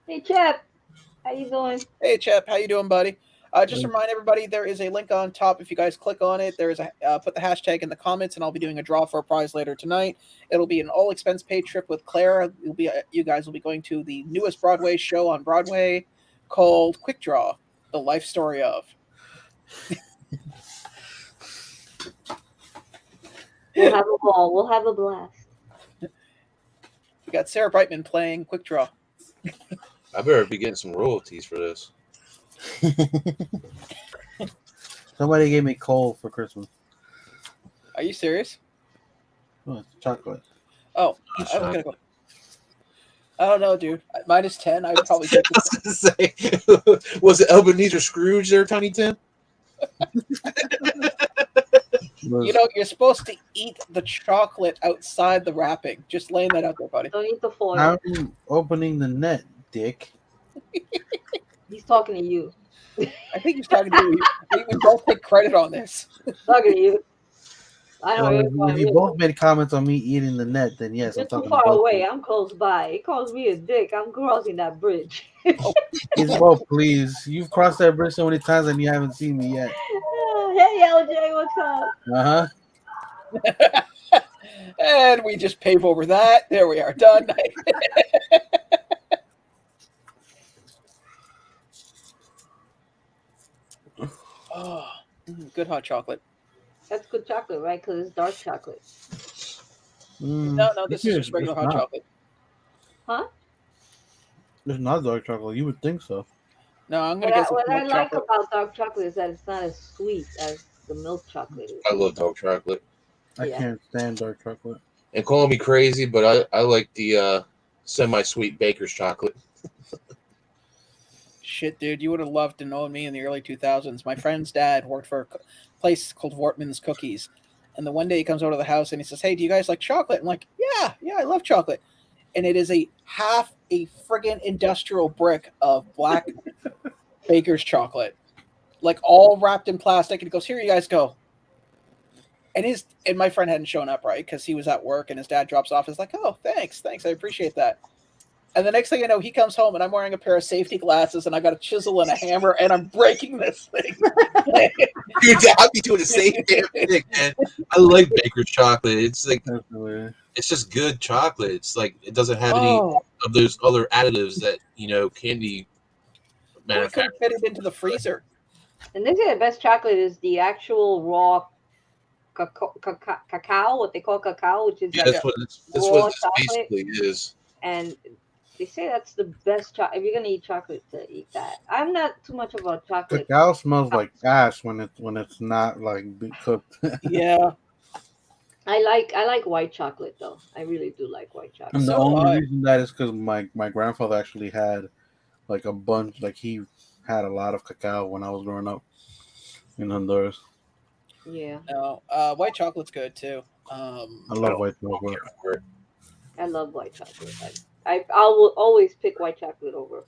Hey, Chap, how you doing? Hey, Chap, how you doing, buddy? Just to remind everybody, there is a link on top. If you guys click on it, there is put the hashtag in the comments, and I'll be doing a draw for a prize later tonight. It'll be an all expense paid trip with Claire. You guys will be going to the newest Broadway show on Broadway called Quick Draw: The Life Story of. We'll have a ball. We'll have a blast. We got Sarah Brightman playing Quick Draw. I better be getting some royalties for this. Somebody gave me coal for Christmas. Are you serious? Oh, it's chocolate. Oh, I was gonna go. I don't know, dude. Minus 10, I would probably take I was gonna say, was it Ebenezer Scrooge there, Tiny Tim? You're supposed to eat the chocolate outside the wrapping. Just laying that out there, buddy. Don't eat the foil. I'm opening the net, Dick. He's talking to you. I think he's talking to you. We both take credit on this. Talking to you. I don't Well, if you both made comments on me eating the net, then yes, You're I'm too talking far about away. you. I'm close by. He calls me a dick. I'm crossing that bridge. Oh, please. You've crossed that bridge so many times and you haven't seen me yet. Hey, LJ, what's Uh-huh. And we just pave over that. There we are. Done. Oh, good hot chocolate. That's good chocolate, right? Because it's dark chocolate. No, this is just regular hot chocolate. Huh? It's not dark chocolate. You would think so. No, I'm going to get some What I milk like chocolate. about dark chocolate is that it's not as sweet as the milk chocolate is. I love dark chocolate. I can't stand dark chocolate. And call me crazy, but I like the semi-sweet baker's chocolate. Shit, dude, you would have loved to know me in the early 2000s. My friend's dad worked for a place called Wortman's Cookies. And the one day he comes over to the house and he says, hey, do you guys like chocolate? I'm like, yeah, I love chocolate. And it is half a friggin' industrial brick of black baker's chocolate. Like all wrapped in plastic. And he goes, here you guys go. And my friend hadn't shown up, right? Because he was at work and his dad drops off. He's like, oh, thanks. I appreciate that. And the next thing I know, he comes home and I'm wearing a pair of safety glasses and I got a chisel and a hammer and I'm breaking this thing. Dude, I'd be doing the same damn thing, man. I like Baker's chocolate. It's like it's just good chocolate. It's like it doesn't have any of those other additives that candy We couldn't manufacturers. fit it into the freezer. And they say the best chocolate is the actual raw cacao, what they call cacao, which is Yeah, like that's what raw this chocolate. basically is. And they say that's the best chocolate. If you're gonna eat chocolate, to eat that. I'm not too much of a chocolate. Cacao smells like ash when it's not like cooked. Yeah. I like white chocolate though. I really do like white chocolate. And the So only reason that is because my grandfather actually had like a bunch, like he had a lot of cacao when I was growing up in Honduras. Yeah. No, white chocolate's good too. I love white chocolate. I love white chocolate. I will always pick white chocolate over.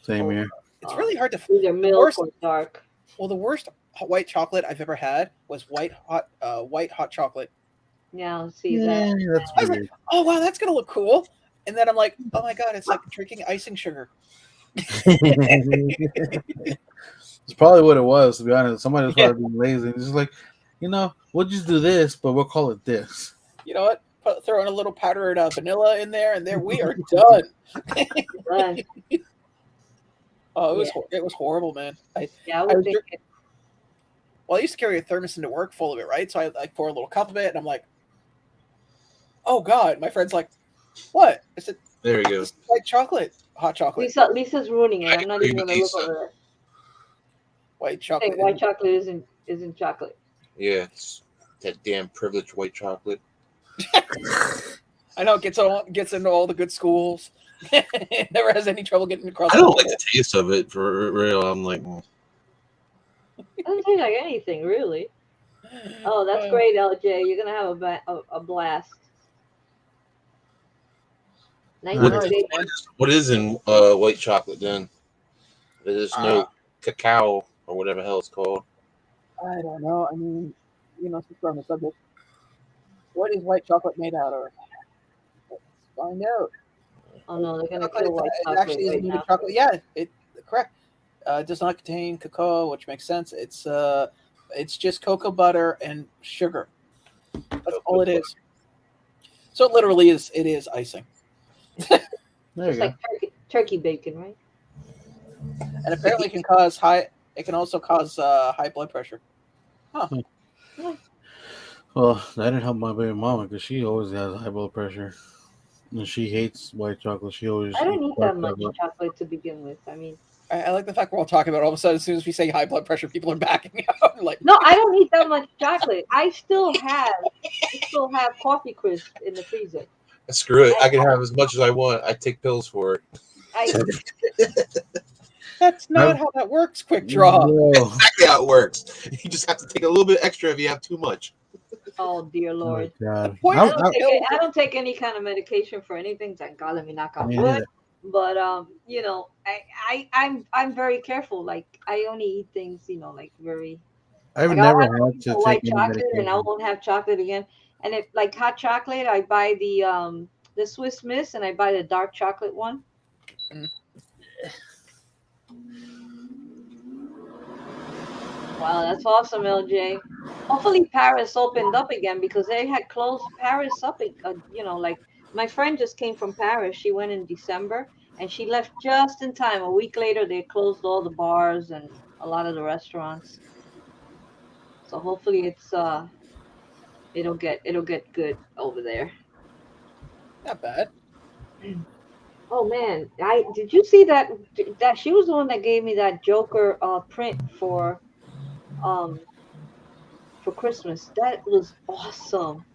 Same here. It's really hard to either milk or dark. Well, the worst white chocolate I've ever had was white hot chocolate. Yeah, I'll see that. That's I was weird. like, oh wow, that's gonna look cool. And then I'm like, oh my god, it's like drinking icing sugar. It's probably what it was, to be honest. Somebody was probably being lazy. It's just like, we'll just do this, but we'll call it this. You know what? Throw in a little powdered vanilla in there, and there we are done. Oh, it was horrible, man. I used to carry a thermos into work full of it, right? So I like pour a little cup of it, and I'm like, oh god. My friend's like, what? I said, there you go. White chocolate, hot chocolate. Lisa's ruining it. I'm not even gonna look over it. White chocolate. White chocolate isn't chocolate. Yeah, it's that damn privileged white chocolate. I know it gets into all the good schools. It never has any trouble getting across. I don't like the taste of it for real. I'm like, It doesn't taste like anything really. Oh, that's great, LJ. You're gonna have a blast. What is in white chocolate then? There's no cacao or whatever the hell it's called. I don't know. I mean, since we're on the subject, what is white chocolate made out of? Let's find out. Oh no, they're gonna kill white chocolate. It actually is made chocolate. Yeah, correct. It does not contain cacao, which makes sense. It's just cocoa butter and sugar. That's all it is. So it literally is. It is icing. It's like turkey bacon, right? And apparently, it can also cause high blood pressure. Huh. Well, that didn't help my baby mama because she always has high blood pressure, and she hates white chocolate. She always. I don't eat that much chocolate to begin with. I mean, I like the fact we're all talking about it. All of a sudden, as soon as we say high blood pressure, people are backing out. Like, no, I don't eat that much chocolate. I still have coffee crisp in the freezer. Screw it. I can have as much as I want. I take pills for it. That's not how that works, Quick Draw. That's exactly how it works. You just have to take a little bit extra if you have too much. Oh dear Lord! Oh, I don't take any kind of medication for anything. Thank God. Let me knock on wood. But I'm very careful. Like I only eat things, like very. I've never had to white take chocolate, and I won't have chocolate again. And if like hot chocolate, I buy the Swiss Miss, and I buy the dark chocolate one. Wow, that's awesome, LJ. Hopefully Paris opened up again because they had closed Paris up. Like my friend just came from Paris. She went in December and she left just in time. A week later, they closed all the bars and a lot of the restaurants. So hopefully it'll get good over there. Not bad. Oh man, did you see that she was the one that gave me that Joker print for Christmas. That was awesome.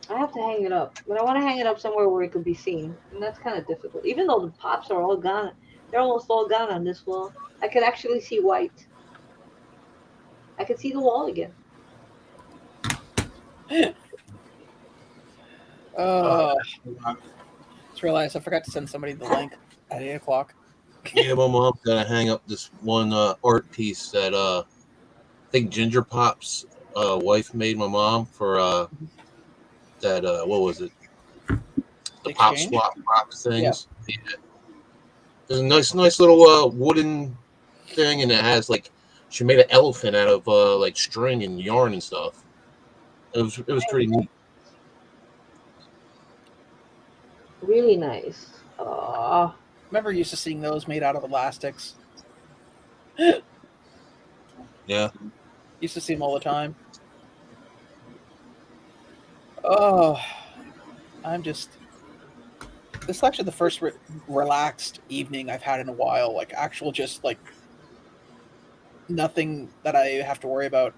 I have to hang it up, but I want to hang it up somewhere where it could be seen, and that's kind of difficult. Even though the pops are all gone, they're almost all gone on this wall. I could actually see white. I could see the wall again. Just realized I forgot to send somebody the link at 8 o'clock. Yeah, my mom's gonna hang up this one art piece that I think Ginger Pop's wife made my mom for that what was it? the pop exchange? swap box things. Yeah. There's a nice little wooden thing, and it has like she made an elephant out of like string and yarn and stuff. It was pretty neat. Really nice. Remember used to seeing those made out of elastics. Yeah. Used to see them all the time. Oh, this is actually the first relaxed evening I've had in a while. Like actual, just like nothing that I have to worry about.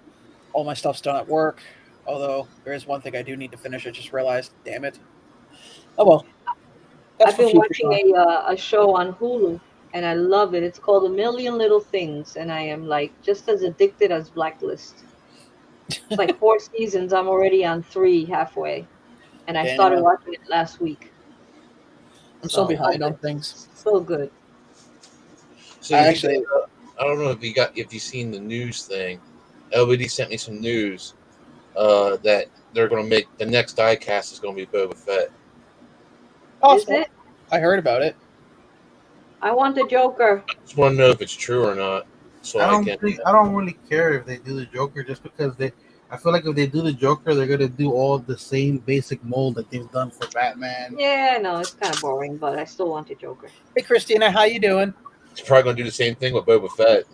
All my stuff's done at work. Although there is one thing I do need to finish. I just realized. Damn it. Oh well. That's I've for been future watching time. a show on Hulu, and I love it. It's called A Million Little Things, and I am like just as addicted as Blacklist. It's like 4 seasons. I'm already on 3 halfway, and I started Damn. watching it last week. I'm so behind love on it. things. So good. So I actually. I don't know if you seen the news thing. LBD sent me some news that they're going to make the next diecast is going to be Boba Fett. Possible. Is it? I heard about it. I want the Joker. I just want to know if it's true or not, so I can. don't really care if they do the Joker, just because I feel like if they do the Joker, they're gonna do all the same basic mold that they've done for Batman. Yeah, I know it's kind of boring, but I still want the Joker. Hey, Christina, how you doing? It's probably going to do the same thing with Boba Fett.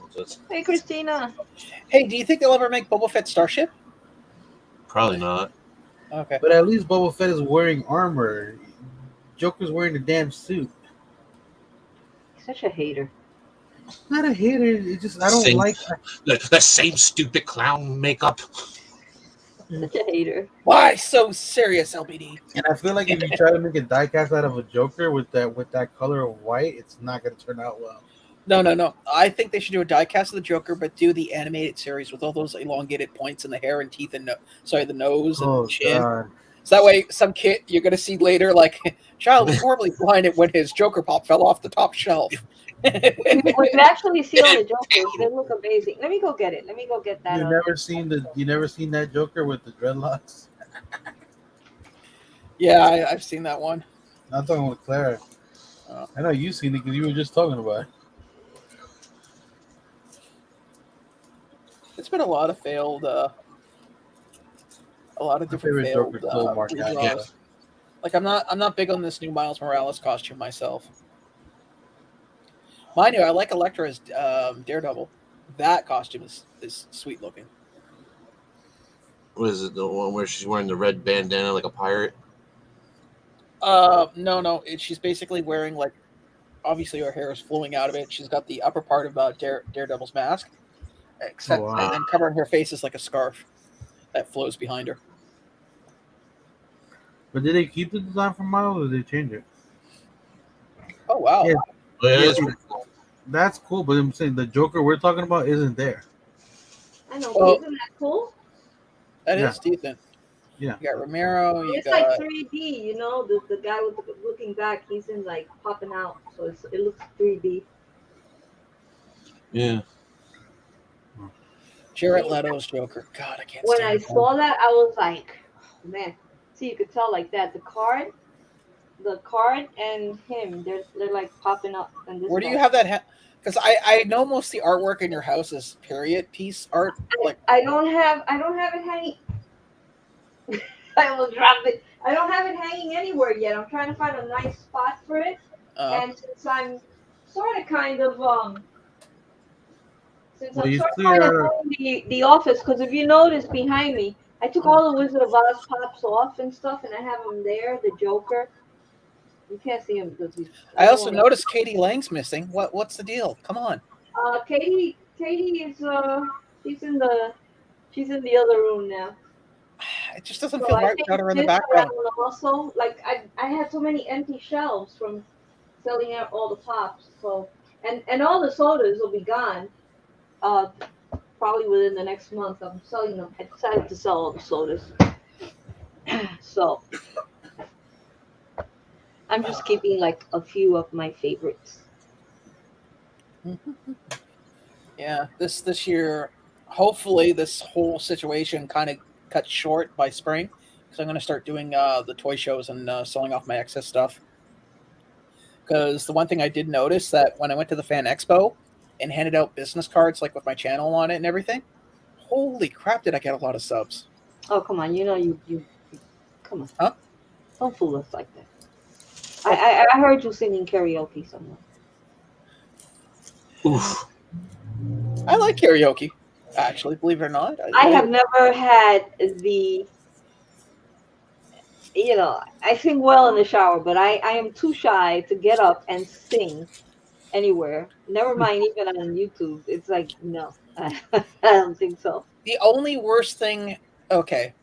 Hey, Christina. Hey, do you think they'll ever make Boba Fett Starship? Probably not. Okay. But at least Boba Fett is wearing armor. Joker's wearing a damn suit. He's such a hater. Not a hater. It's just I don't like the same stupid clown makeup. Such a hater. Why so serious, LBD? And I feel like if you try to make a diecast out of a Joker with that color of white, it's not going to turn out well. No. I think they should do a diecast of the Joker, but do the animated series with all those elongated points in the hair and teeth and the nose and chin. God. So that way, some kid you're gonna see later, like child was horribly blinded when his Joker pop fell off the top shelf. When you actually see all the Jokers, they look amazing. Let me go get it. Let me go get that. You never seen that Joker with the dreadlocks? Yeah, I've seen that one. I'm talking with Clara. I know you've seen it because you were just talking about it. It's been a lot of failed, a lot of different failed redraws. Like I'm not big on this new Miles Morales costume myself. Mind you, I like Elektra as Daredevil. That costume is sweet looking. What is it? The one where she's wearing the red bandana like a pirate? No. She's basically wearing, like, obviously her hair is flowing out of it. She's got the upper part of Daredevil's mask, except and then covering her face is like a scarf that flows behind her. But did they keep the design from Miles or did they change it? Oh wow. Yeah. That's pretty cool. That's cool, but I'm saying the Joker we're talking about isn't there. I know, but isn't that cool? That is decent. Yeah. You got Romero. It's like 3D, you know. The guy with the looking back, he's in like popping out, so it looks 3D. Yeah. Jared Leto's Joker. God, I can't. When I saw that, I was like, oh, man. See, you could tell like that. The card and him, they're like popping up. And where do you have that? Because I know most of the artwork in your house is period piece art. Like I don't have it hanging. I almost dropped it. I don't have it hanging anywhere yet. I'm trying to find a nice spot for it. And since I'm sort of kind of the office, because if you notice behind me, I took all the Wizard of Oz pops off and stuff, and I have them there. The Joker. You can't see him because I also noticed Katie Lang's missing. What's the deal? Come on. Katie is she's in the other room now. It just doesn't feel right without her in the background. Also, like I had so many empty shelves from selling out all the pops. So and all the sodas will be gone. Probably within the next month. I'm selling them. I decided to sell all the sodas. So I'm just keeping like a few of my favorites. Yeah, this year, hopefully this whole situation kind of cut short by spring, because I'm going to start doing the toy shows and selling off my excess stuff. Because the one thing I did notice that when I went to the Fan Expo and handed out business cards like with my channel on it and everything, holy crap, did I get a lot of subs. Oh, come on. You come on. Huh? Don't fool us like that. I heard you singing karaoke somewhere. Oof. I like karaoke, actually, believe it or not. I have never had the, I sing well in the shower, but I am too shy to get up and sing anywhere. Never mind, even on YouTube. It's like, no, I don't think so. The only worst thing, okay,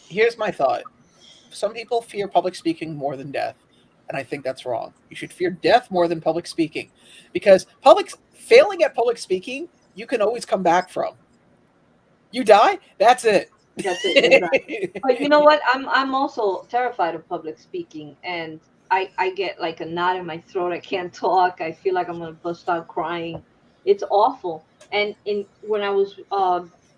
here's my thought. Some people fear public speaking more than death, and I think that's wrong. You should fear death more than public speaking, because failing at public speaking, you can always come back from. You die, that's it. That's it. But you know what? I'm also terrified of public speaking, and I get like a knot in my throat. I can't talk. I feel like I'm gonna bust out crying. It's awful. And when I was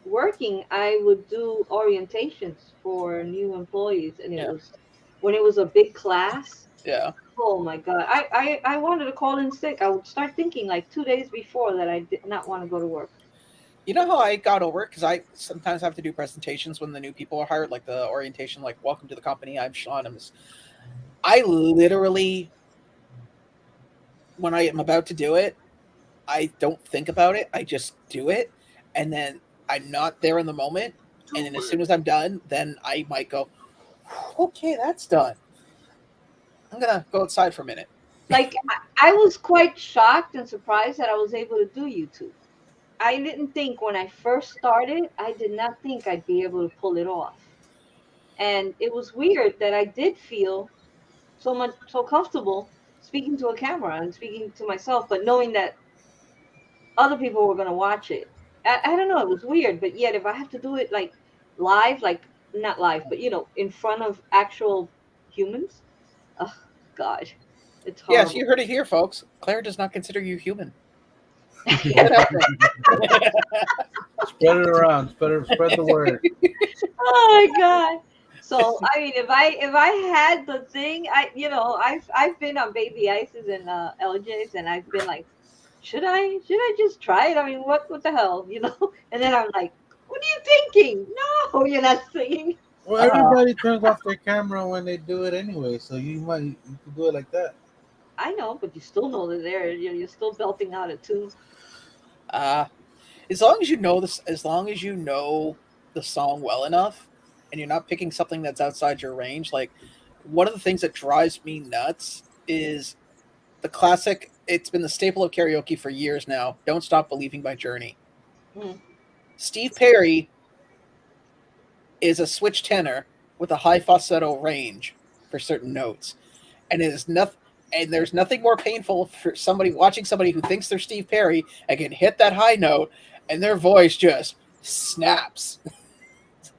working, I would do orientations for new employees, and it was when it was a big class. Yeah. Oh my God. I wanted to call in sick. I would start thinking like 2 days before that I did not want to go to work. You know how I got over it? Because I sometimes have to do presentations when the new people are hired, like the orientation, like, welcome to the company, I'm Sean. I literally, when I am about to do it, I don't think about it. I just do it. And then I'm not there in the moment. And then as soon as I'm done, then I might go, okay, that's done. I'm going to go outside for a minute. Like, I was quite shocked and surprised that I was able to do YouTube. I didn't think when I first started, I did not think I'd be able to pull it off. And it was weird that I did feel so comfortable speaking to a camera and speaking to myself, but knowing that other people were going to watch it. I don't know, it was weird, but yet if I have to do it like live, like not live, but in front of actual humans, oh God, it's horrible. Yes, you heard it here, folks. Claire does not consider you human. Spread it around. Spread the word. Oh my God. So I mean, if I had the thing, I've been on baby ices and LJs, and I've been like, should I just try it? I mean, what the hell, And then I'm like, what are you thinking? No, you're not singing. Well, everybody turns off their camera when they do it anyway, so you can do it like that. I know, but you still know they're there. You're still belting out a tune. As long as you know this, as long as you know the song well enough, and you're not picking something that's outside your range. Like, one of the things that drives me nuts is the classic. It's been the staple of karaoke for years now. "Don't Stop Believing" by Journey. Steve Perry is a switch tenor with a high falsetto range for certain notes, and it is nothing. And there's nothing more painful for watching somebody who thinks they're Steve Perry and can hit that high note, and their voice just snaps.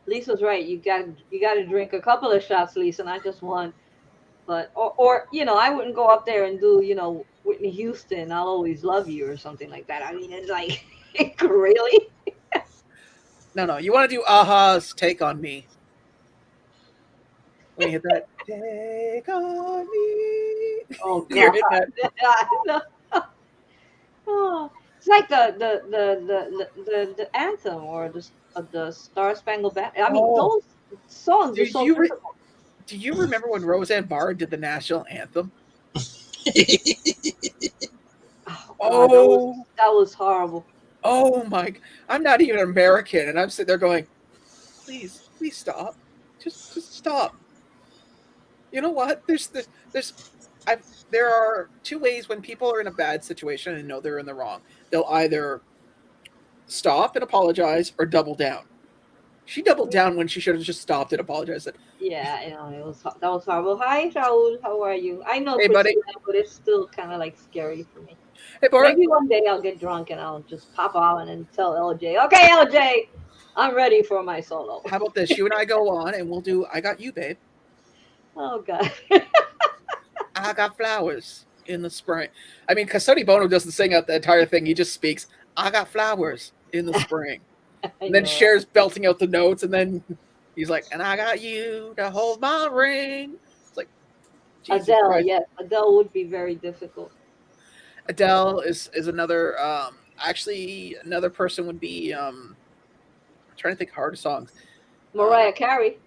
Lisa's right. You got to drink a couple of shots, Lisa, not just one. But or I wouldn't go up there and do Whitney Houston, "I'll Always Love You" or something like that. I mean, it's like, really. No. You want to do Aha's "Take on Me." When you hit that, "Take on me." Oh You're God. hitting that. Oh, it's like the anthem or the Star Spangled Banner. I mean, those songs are so difficult. Do you remember when Roseanne Barr did the national anthem? Oh, that was horrible. Oh my! I'm not even American, and I'm sitting there going, "Please stop, just stop." You know what? There are two ways when people are in a bad situation and know they're in the wrong. They'll either stop and apologize or double down. She doubled down when she should have just stopped and apologized. Yeah, that was horrible. Hi, Raul. How are you? I know, Hey, buddy. but it's still kind of like scary for me. Hey, Bart. Maybe one day I'll get drunk and I'll just pop on and tell LJ, "Okay, LJ, I'm ready for my solo." How about this? You and I go on and we'll do "I Got You, Babe." Oh God. I got flowers in the spring. I mean, because Sonny Bono doesn't sing out the entire thing. He just speaks, "I got flowers in the spring." And then Cher's belting out the notes, and then He's like, and I got you to hold my ring. It's like, Jesus Adele, Christ. yes, Adele would be very difficult. Adele is another. Actually, another person would be. I'm trying to think of hard songs. Mariah Carey.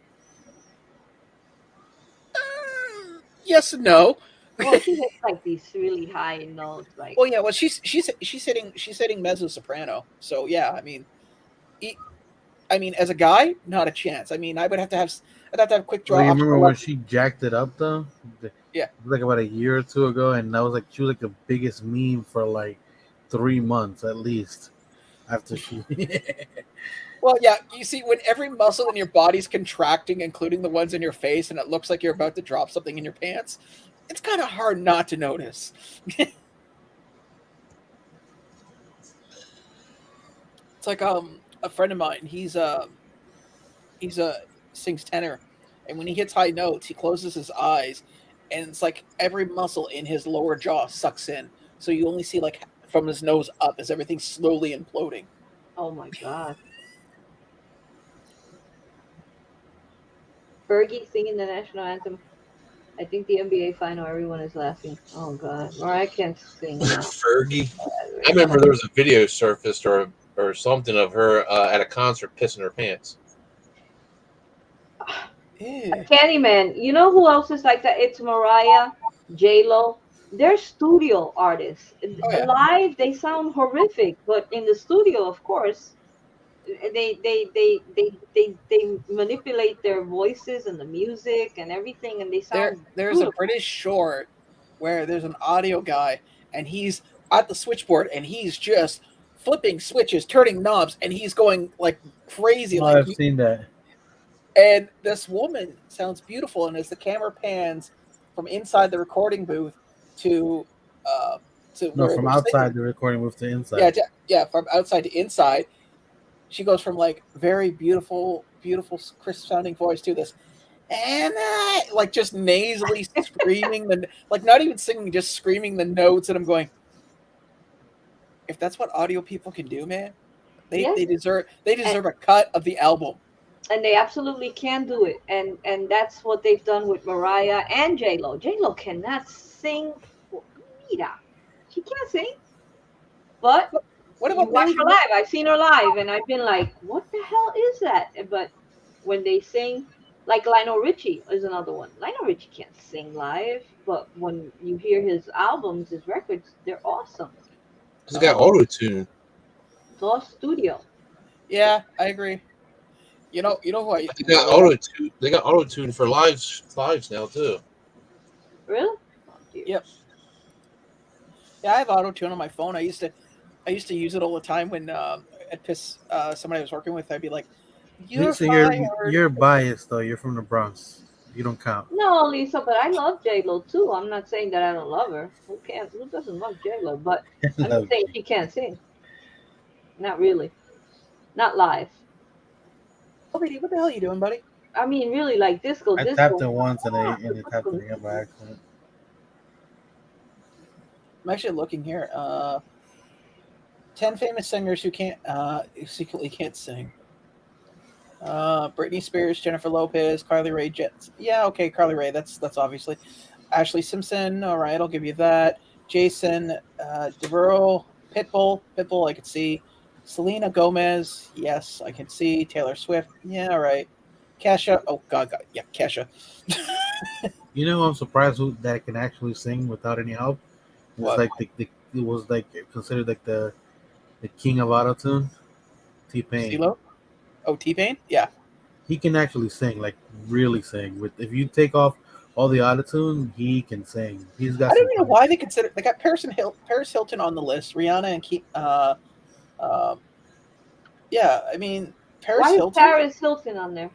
Yes and no. Well, she hits like these really high notes, like. Well, yeah. Well, she's hitting mezzo soprano. So yeah, I mean, as a guy, not a chance. I mean, I'd have to have quick draw. Well, you remember when she jacked it up though? Yeah, it was like about a year or two ago, and that was like she was like the biggest meme for like 3 months at least. After she. Well, yeah, you see, when every muscle in your body's contracting, including the ones in your face, and it looks like you're about to drop something in your pants, it's kind of hard not to notice. It's like a friend of mine. He's sings tenor, and when he hits high notes, he closes his eyes, and it's like every muscle in his lower jaw sucks in, so you only see like from his nose up as everything's slowly imploding. Oh my God. Fergie singing the national anthem. I think the NBA final, everyone is laughing. Oh God, Mariah can't sing now. Fergie. I remember there was a video surfaced or something of her at a concert pissing her pants. Candyman. You know who else is like that? It's Mariah, J-Lo. They're studio artists. Oh, yeah. Live, they sound horrific, but in the studio, of course, they manipulate their voices and the music and everything, and they sound. There's a British short where there's an audio guy, and he's at the switchboard, and he's just flipping switches, turning knobs, and he's going like crazy. Oh, like I've seen that. And this woman sounds beautiful, and as the camera pans from inside the recording booth to from outside the recording booth to inside. Yeah, from outside to inside, she goes from like very beautiful, crisp sounding voice to this, and like just nasally screaming like not even singing, just screaming the notes, and I'm going, if that's what audio people can do, man, they deserve a cut of the album. And they absolutely can do it, and that's what they've done with Mariah and J-Lo. J-Lo cannot sing. Mira, she can't sing. But what about watch her live? I've seen her live, and I've been like, what the hell is that? But when they sing, like Lionel Richie is another one. Lionel Richie can't sing live, but when you hear his albums, his records, they're awesome. He's got auto-tune. It's all studio. Yeah, I agree. You know who I They got auto-tune. They got auto-tune for lives now too. Really? Oh, yep. Yeah, I have auto-tune on my phone. I used to use it all the time when I'd piss somebody I was working with. I'd be like, you're biased though. You're from the Bronx. You don't count. No, Lisa, but I love J-Lo too. I'm not saying that I don't love her. Who doesn't love J-Lo? But I'm not saying she can't sing. Not really. Not live. LBD, what the hell are you doing, buddy? I mean, really, like disco. I tapped it once and it tapped it again by accident. I'm actually looking here. 10 famous singers who secretly can't sing. Britney Spears, Jennifer Lopez, Carly Rae Jepsen. Yeah, okay, Carly Rae. That's obviously. Ashley Simpson. All right, I'll give you that. Jason Derulo, Pitbull. I could see. Selena Gomez. Yes, I can see. Taylor Swift. Yeah, all right. Kesha. Oh God. Yeah, Kesha. You know, I'm surprised that can actually sing without any help. It's What? like it was like considered like the king of autotune. T-Pain. CeeLo? Oh, T-Pain? Yeah. He can actually sing, like really sing. If you take off all the autotune, he can sing. He's got. I don't even know why they got Paris Hilton on the list. Rihanna and yeah, I mean Paris Hilton. Why is Paris Hilton on there?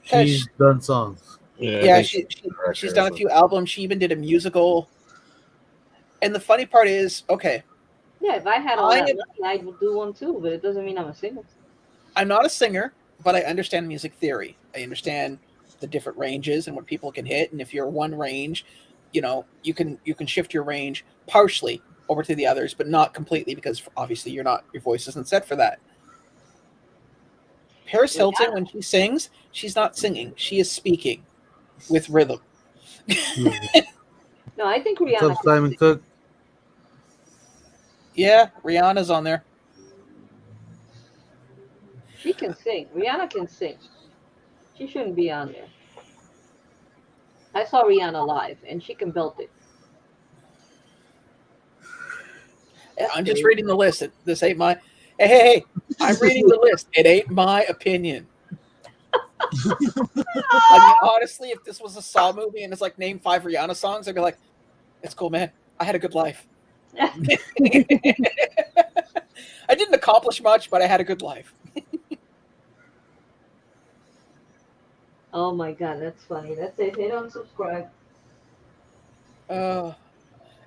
She's done songs. Yeah, she's done a few albums. She even did a musical. And the funny part is, okay. Yeah, if I had all that money, I would do one too, but it doesn't mean I'm a singer. I'm not a singer, but I understand music theory. I understand the different ranges and what people can hit. And if you're one range, you can shift your range partially over to the others, but not completely, because obviously your voice isn't set for that. Paris Hilton, when she sings, she's not singing. She is speaking with rhythm. No, I think What's Rihanna. up, Simon Cook? Yeah, Rihanna's on there. She can sing. Rihanna can sing. She shouldn't be on there. I saw Rihanna live, and she can belt it. I'm just reading the list. This ain't my. Hey! I'm reading the list. It ain't my opinion. I mean, honestly, if this was a Saw movie and it's like name 5 Rihanna songs, I'd be like, "It's cool, man. I had a good life. I didn't accomplish much, but I had a good life." Oh my god, that's funny. That's it. Hit unsubscribe.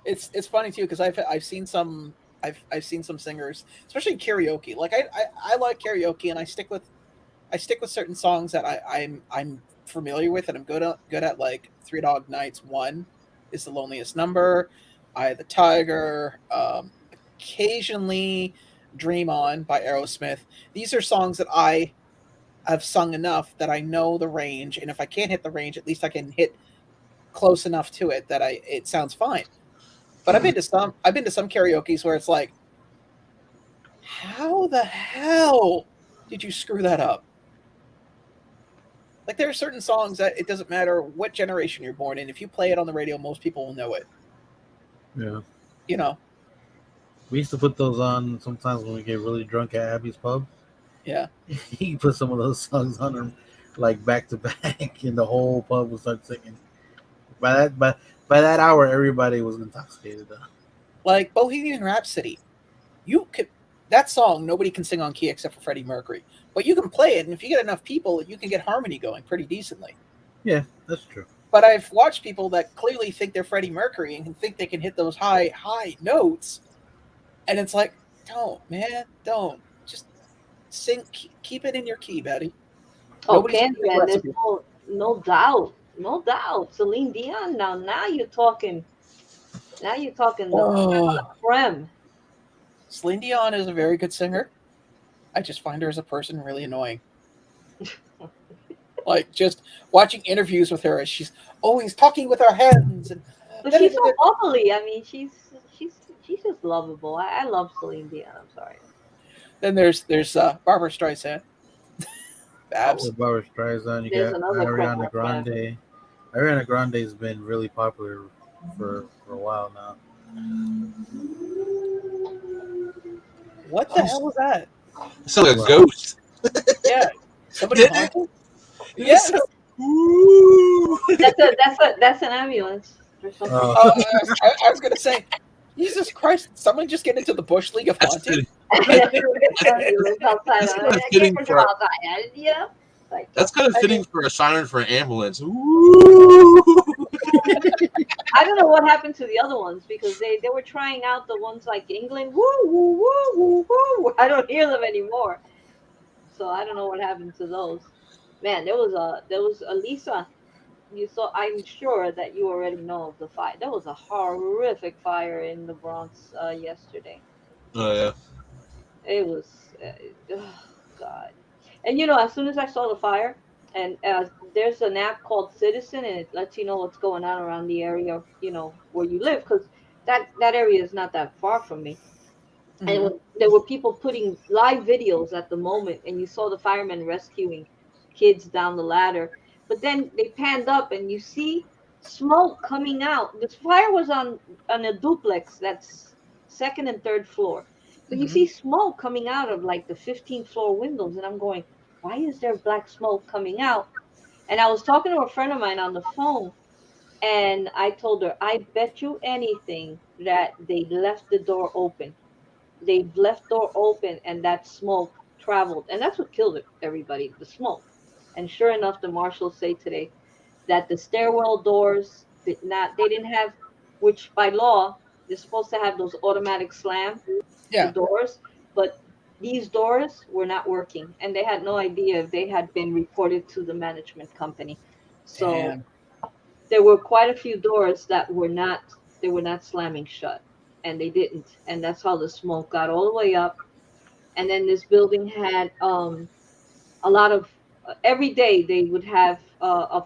It's funny too because I've seen some singers, especially karaoke. Like I like karaoke and I stick with certain songs that I'm familiar with and I'm good at. Like Three Dog Night's One is the loneliest number. Eye of the Tiger. Occasionally Dream On by Aerosmith. These are songs that I have sung enough that I know the range, and if I can't hit the range, at least I can hit close enough to it that it sounds fine. But I've been to some karaoke's where it's like, how the hell did you screw that up? Like there are certain songs that it doesn't matter what generation you're born in. If you play it on the radio, most people will know it. Yeah. You know. We used to put those on sometimes when we get really drunk at Abby's pub. Yeah. He put some of those songs on them like back to back, and the whole pub would start singing. By that hour, everybody was intoxicated. Like Bohemian Rhapsody, that song nobody can sing on key except for Freddie Mercury, but you can play it, and if you get enough people, you can get harmony going pretty decently. Yeah, that's true. But I've watched people that clearly think they're Freddie Mercury and think they can hit those high notes, and it's like, don't just sing, keep it in your key, Betty. Oh, man, there's no doubt. Celine Dion. Now you're talking. Now you're talking the creme. Celine Dion is a very good singer. I just find her as a person really annoying. Like just watching interviews with her as she's always talking with her hands, but she's so bubbly. I mean, she's just lovable. I love Celine Dion. I'm sorry. Then there's Barbara Streisand. Babs. Barbara Streisand. You got Ariana Grande. Ariana Grande has been really popular for a while now. What the hell was that? It sounded like a ghost. Yeah. Somebody haunted? Yes. That's an ambulance. I was gonna say, Jesus Christ! Someone just get into the Bush League of Haunted. That's kind of fitting for a siren for an ambulance. I don't know what happened to the other ones because they were trying out the ones like England. Woo woo woo woo woo. I don't hear them anymore. So I don't know what happened to those. Man, there was Lisa. You saw. I'm sure that you already know of the fire. There was a horrific fire in the Bronx yesterday. Oh yeah. It was. Oh, God. And as soon as I saw the fire, and there's an app called Citizen, and it lets you know what's going on around the area, where you live, because that area is not that far from me. Mm-hmm. And there were people putting live videos at the moment, and you saw the firemen rescuing kids down the ladder. But then they panned up, and you see smoke coming out. This fire was on a duplex that's second and third floor. But you see smoke coming out of like the 15th floor windows, and I'm going, why is there black smoke coming out? And I was talking to a friend of mine on the phone, and I told her, I bet you anything that they left the door open. They left door open, and that smoke traveled, and that's what killed everybody, the smoke. And sure enough, the marshals say today that the stairwell doors they didn't have, which by law they're supposed to have those automatic slam. The doors, but these doors were not working, and they had no idea if they had been reported to the management company. So there were quite a few doors that were not slamming shut, and they didn't, and that's how the smoke got all the way up. And then this building had a lot of every day they would have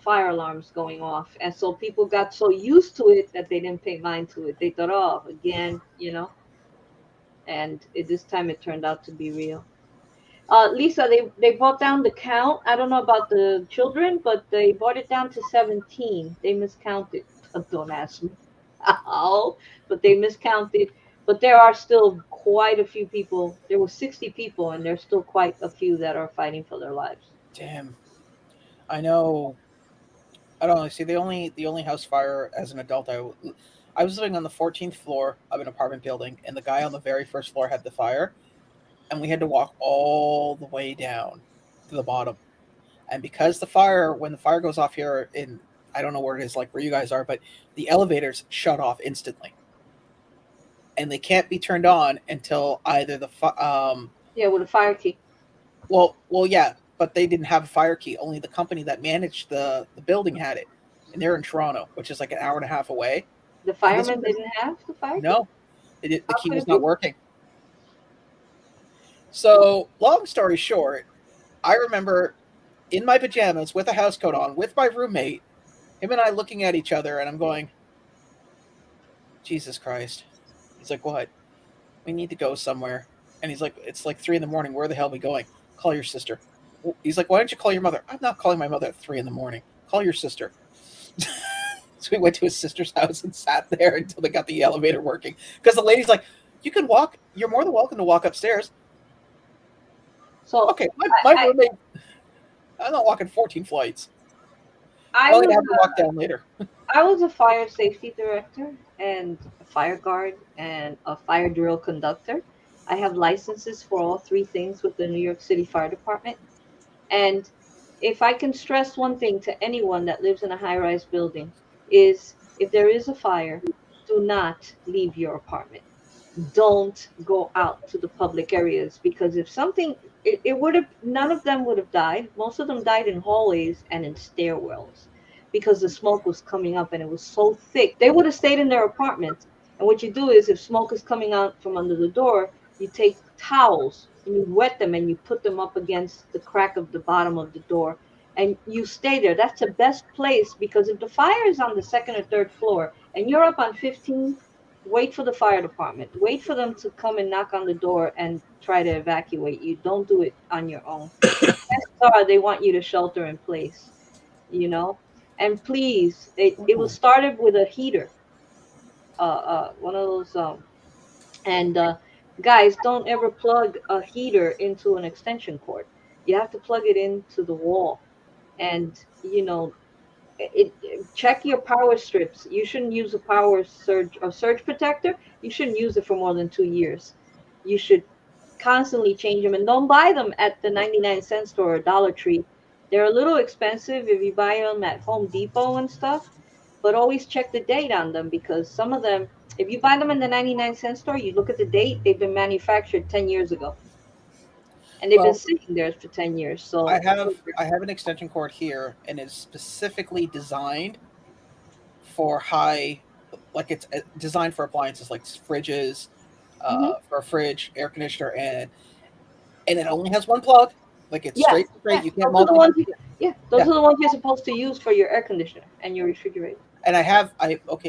fire alarms going off, and so people got so used to it that they didn't pay mind to it. They thought, oh, again, and this time it turned out to be real. Lisa, they brought down the count. I don't know about the children, but they brought it down to 17. They miscounted. Don't ask me how, but they miscounted. But there are still quite a few people. There were 60 people, and there's still quite a few that are fighting for their lives. Damn. I know. I don't know. See, the only house fire as an adult, I was living on the 14th floor of an apartment building, and the guy on the very first floor had the fire, and we had to walk all the way down to the bottom. And because when the fire goes off here in, I don't know where it is, like where you guys are, but the elevators shut off instantly, and they can't be turned on until either Yeah, with a fire key. well, yeah, but they didn't have a fire key. Only the company that managed the building had it, and they're in Toronto, which is like an hour and a half away. The firemen didn't have the fire key? No, the How key could was it not be? working. So, long story short, I remember in my pajamas with a house coat on, with my roommate, him and I looking at each other, and I'm going, Jesus Christ. He's like, what? We need to go somewhere. And he's like, it's like 3 a.m. Where the hell are we going? Call your sister. He's like, why don't you call your mother? I'm not calling my mother at 3 a.m. Call your sister. So we went to his sister's house and sat there until they got the elevator working. Because the lady's like, you can walk. You're more than welcome to walk upstairs. So okay, my roommate, I'm not walking 14 flights. I I'm going was to have to walk down later. I was a fire safety director and a fire guard and a fire drill conductor. I have licenses for all three things with the New York City Fire Department. And if I can stress one thing to anyone that lives in a high-rise building is if there is a fire, do not leave your apartment. Don't go out to the public areas, because if something, it would have, none of them would have died. Most of them died in hallways and in stairwells because the smoke was coming up and it was so thick. They would have stayed in their apartments. And what you do is, if smoke is coming out from under the door, you take towels and you wet them and you put them up against the crack of the bottom of the door and you stay there. That's the best place, because if the fire is on the second or third floor and you're up on 15, wait for the fire department. Wait for them to come and knock on the door and try to evacuate you. Don't do it on your own. Chances are they want you to shelter in place, you know? And please, it was started with a heater, one of those, and guys, don't ever plug a heater into an extension cord. You have to plug it into the wall. And, check your power strips. You shouldn't use a surge protector. You shouldn't use it for more than 2 years. You should constantly change them, and don't buy them at the 99-cent store or Dollar Tree. They're a little expensive if you buy them at Home Depot and stuff, but always check the date on them, because some of them, if you buy them in the 99-cent store, you look at the date, they've been manufactured 10 years ago. And they've been sitting there for 10 years. So I have an extension cord here, and it's specifically designed for it's designed for appliances like fridges, for a fridge, air conditioner, and it only has one plug. Like it's straight. You can't those are the ones are the ones you're supposed to use for your air conditioner and your refrigerator. And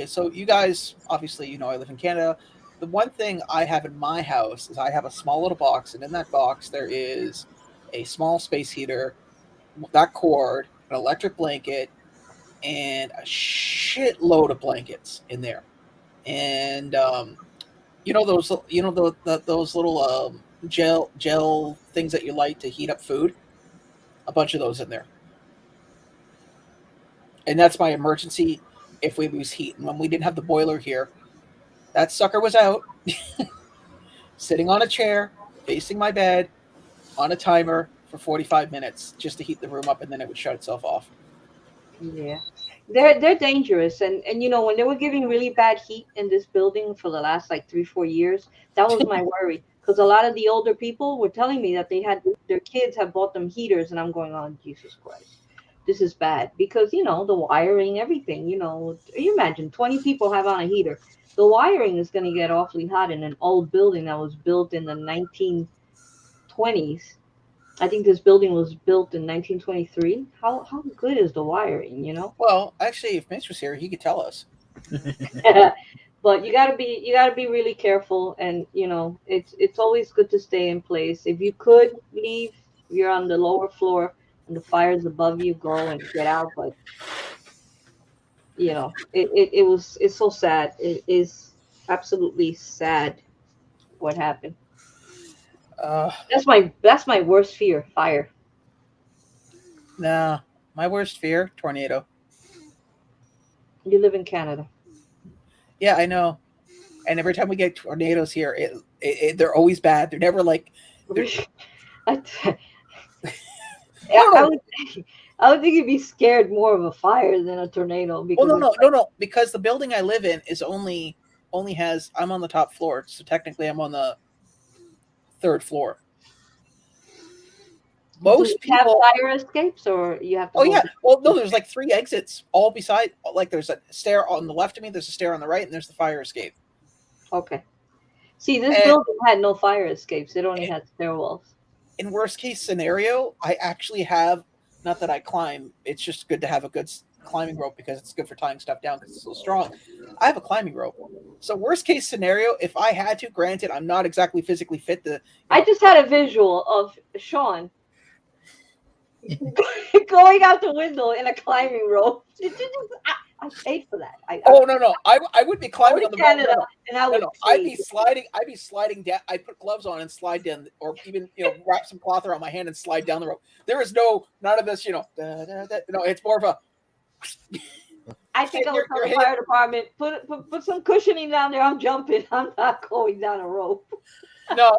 so you guys, obviously, I live in Canada. The one thing I have in my house is I have a small little box, and in that box there is a small space heater, that cord, an electric blanket, and a shitload of blankets in there. And those those little gel things that you light to heat up food, a bunch of those in there. And that's my emergency if we lose heat. And when we didn't have the boiler here, that sucker was out, sitting on a chair, facing my bed, on a timer for 45 minutes just to heat the room up, and then it would shut itself off. Yeah, they're dangerous, and when they were giving really bad heat in this building for the last like 3-4 years, that was my worry, because a lot of the older people were telling me that their kids have bought them heaters, and I'm going, on, Jesus Christ, this is bad, because the wiring, everything, you imagine 20 people have on a heater. The wiring is going to get awfully hot in an old building that was built in the 1920s. I think this building was built in 1923. How good is the wiring, you know? Well, actually, if Mitch was here, he could tell us. But you gotta be really careful, and you know it's always good to stay in place. If you could leave, if you're on the lower floor and the fire's above you, go and get out. But you know it's so sad. It is absolutely sad what happened. Uh, That's my worst fear, fire. nah, my worst fear, tornado. You live in Canada. Yeah, I know. And every time we get tornadoes here, they're always bad. They're never like. I, No, I no, would I would think you'd be scared more of a fire than a tornado well, because no, it's no, no, no. Because the building I live in is only has. I'm on the top floor, so technically I'm on the third floor. do you Most have people. fire escapes or you have to Oh go yeah. Well, no. There's like 3 exits all beside. Like there's a stair on the left of me. There's a stair on the right, and there's the fire escape. Okay. See, this And building had no fire escapes. It only had stairwells. in worst case scenario, I actually have. Not that I climb. It's just good to have a good climbing rope because it's good for tying stuff down because it's so strong. I have a climbing rope. So worst case scenario, if I had to, granted, I'm not exactly physically fit to. I just had a visual of Sean going out the window in a climbing rope. I paid for that. Oh no! I would be I climbing go on to the mountain. Canada No, and I no, would no. pay. I'd be sliding down. I'd put gloves on and slide down, or even wrap some cloth around my hand and slide down the rope. There is none of this. No, it's more of a. I think I would tell Your the fire department, put some cushioning down there. I'm jumping. I'm not going down a rope. No.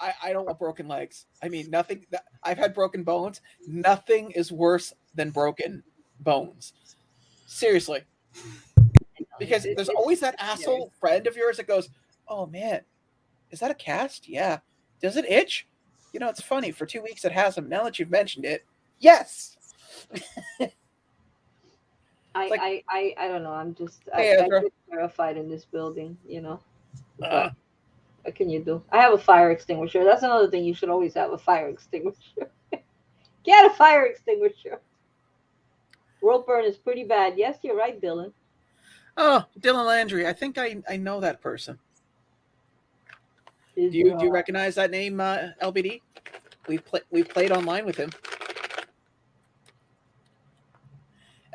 I don't want broken legs. I mean, nothing. I've had broken bones. Nothing is worse than broken bones. Seriously, because there's always that asshole friend of yours that goes, "Oh man, is that a cast? Yeah. Does it itch? It's funny. For 2 weeks it hasn't. Now that you've mentioned it, yes." I don't know. I'm just Hey, I Ezra. get terrified in this building, But what can you do? I have a fire extinguisher. That's another thing. You should always have a fire extinguisher. Get a fire extinguisher. Rope burn is pretty bad. Yes, you're right, Dylan. Oh, Dylan Landry. I think I know that person. Do you recognize that name, LBD? We've played online with him.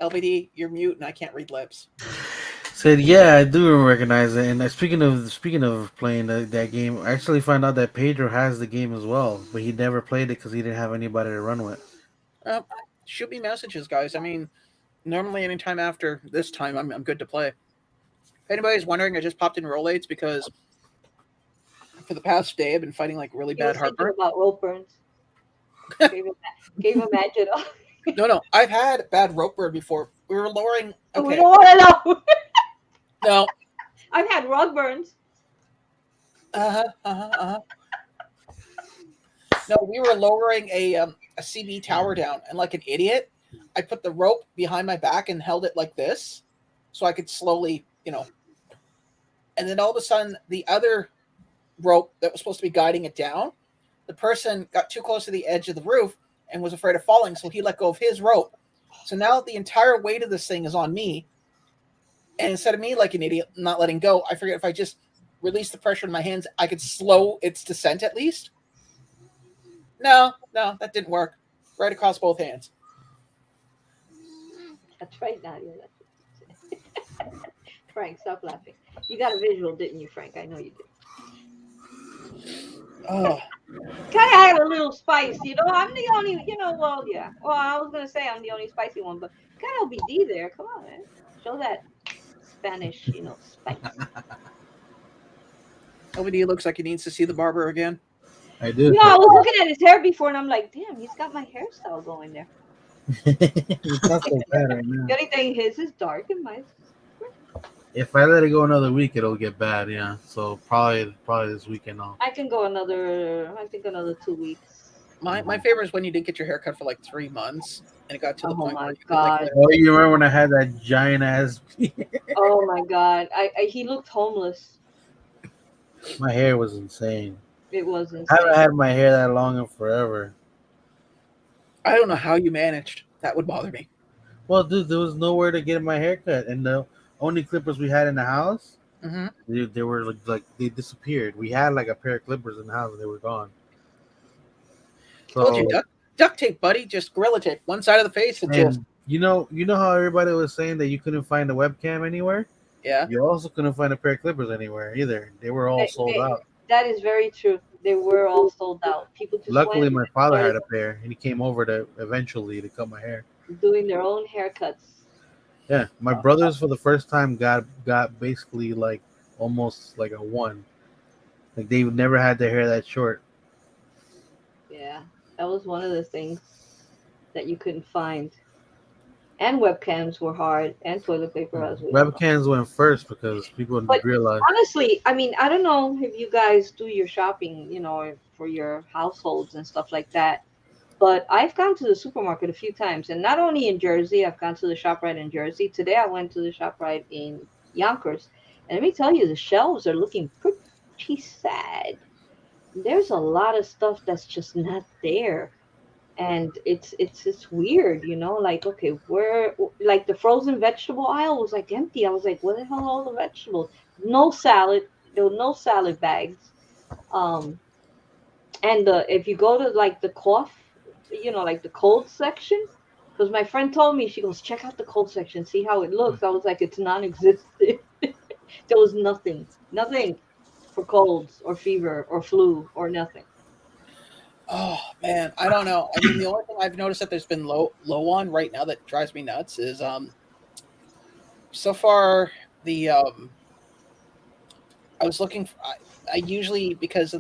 LBD, you're mute, and I can't read lips. Said, yeah, I do recognize it. And speaking of playing that game, I actually found out that Pedro has the game as well, but he never played it because he didn't have anybody to run with. Shoot me messages, guys. I mean, normally anytime after this time, I'm good to play. If anybody's wondering, I just popped in Rolaids because for the past day I've been fighting like really bad heartburn. About rope burns. Gave him magic. No, I've had bad rope burn before. We were lowering. Okay. We don't want to know. No. I've had rug burns. No, we were lowering a CB tower down, and like an idiot, I put the rope behind my back and held it like this, so I could slowly, and then all of a sudden, the other rope that was supposed to be guiding it down, the person got too close to the edge of the roof and was afraid of falling, so he let go of his rope. So now the entire weight of this thing is on me, and instead of me like an idiot not letting go, I figured if I just release the pressure in my hands, I could slow its descent at least. No, that didn't work. Right across both hands. That's right, Nadia. Frank, stop laughing. You got a visual, didn't you, Frank? I know you did. Oh. Kind of had a little spice, I'm the only, well, yeah. Well, I was gonna say I'm the only spicy one, but got LBD there. Come on, man. Show that Spanish, spice. LBD looks like he needs to see the barber again. I do. I was looking at his hair before, and I'm like, damn, he's got my hairstyle going there. It's not so bad right now. The only thing his is dark and mine. If I let it go another week, it'll get bad. Yeah, so probably this weekend. I can go another 2 weeks. My favorite is when you didn't get your hair cut for like 3 months, and it got to the point where you could, God. Oh, you remember when I had that giant ass? Oh my God! He looked homeless. My hair was insane. It was insane. I haven't had my hair that long in forever. I don't know how you managed. That would bother me. Well, dude, there was nowhere to get my haircut, and the only clippers we had in the house, Mm-hmm. they were like they disappeared. We had like a pair of clippers in the house, and they were gone. Told you, So, duct tape, buddy. Just Gorilla Tape one side of the face and just and you know how everybody was saying that you couldn't find a webcam anywhere. yeah. You also couldn't find a pair of clippers anywhere either. They were all sold out. That is very true. They were all sold out. People just Luckily, went my and father started had a pair, and he came over to eventually to cut my hair. doing their own haircuts. Yeah, my brothers for the first time got basically like almost like a one. Like they've never had their hair that short. Yeah, that was one of the things that you couldn't find. And webcams were hard, and toilet paper as well. Webcams went first because people didn't But realize. honestly, I mean, I don't know if you guys do your shopping, you know, for your households and stuff like that. But I've gone to the supermarket a few times, and not only in Jersey, I've gone to the ShopRite in Jersey. Today I went to the ShopRite in Yonkers. And let me tell you, the shelves are looking pretty sad. There's a lot of stuff that's just not there. And it's weird, you know, like okay, where like the frozen vegetable aisle was like empty. I was like, where the hell are all the vegetables? No salad. There were no salad bags. Um, and if you go to like the cough, you know, like the cold section, because my friend told me, she goes, check out the cold section, see how it looks. I was like, it's non-existent. There was nothing for colds or fever or flu or nothing. Oh man, I don't know. I mean, the only thing I've noticed that there's been low on right now that drives me nuts is so far the I was looking for, I usually, because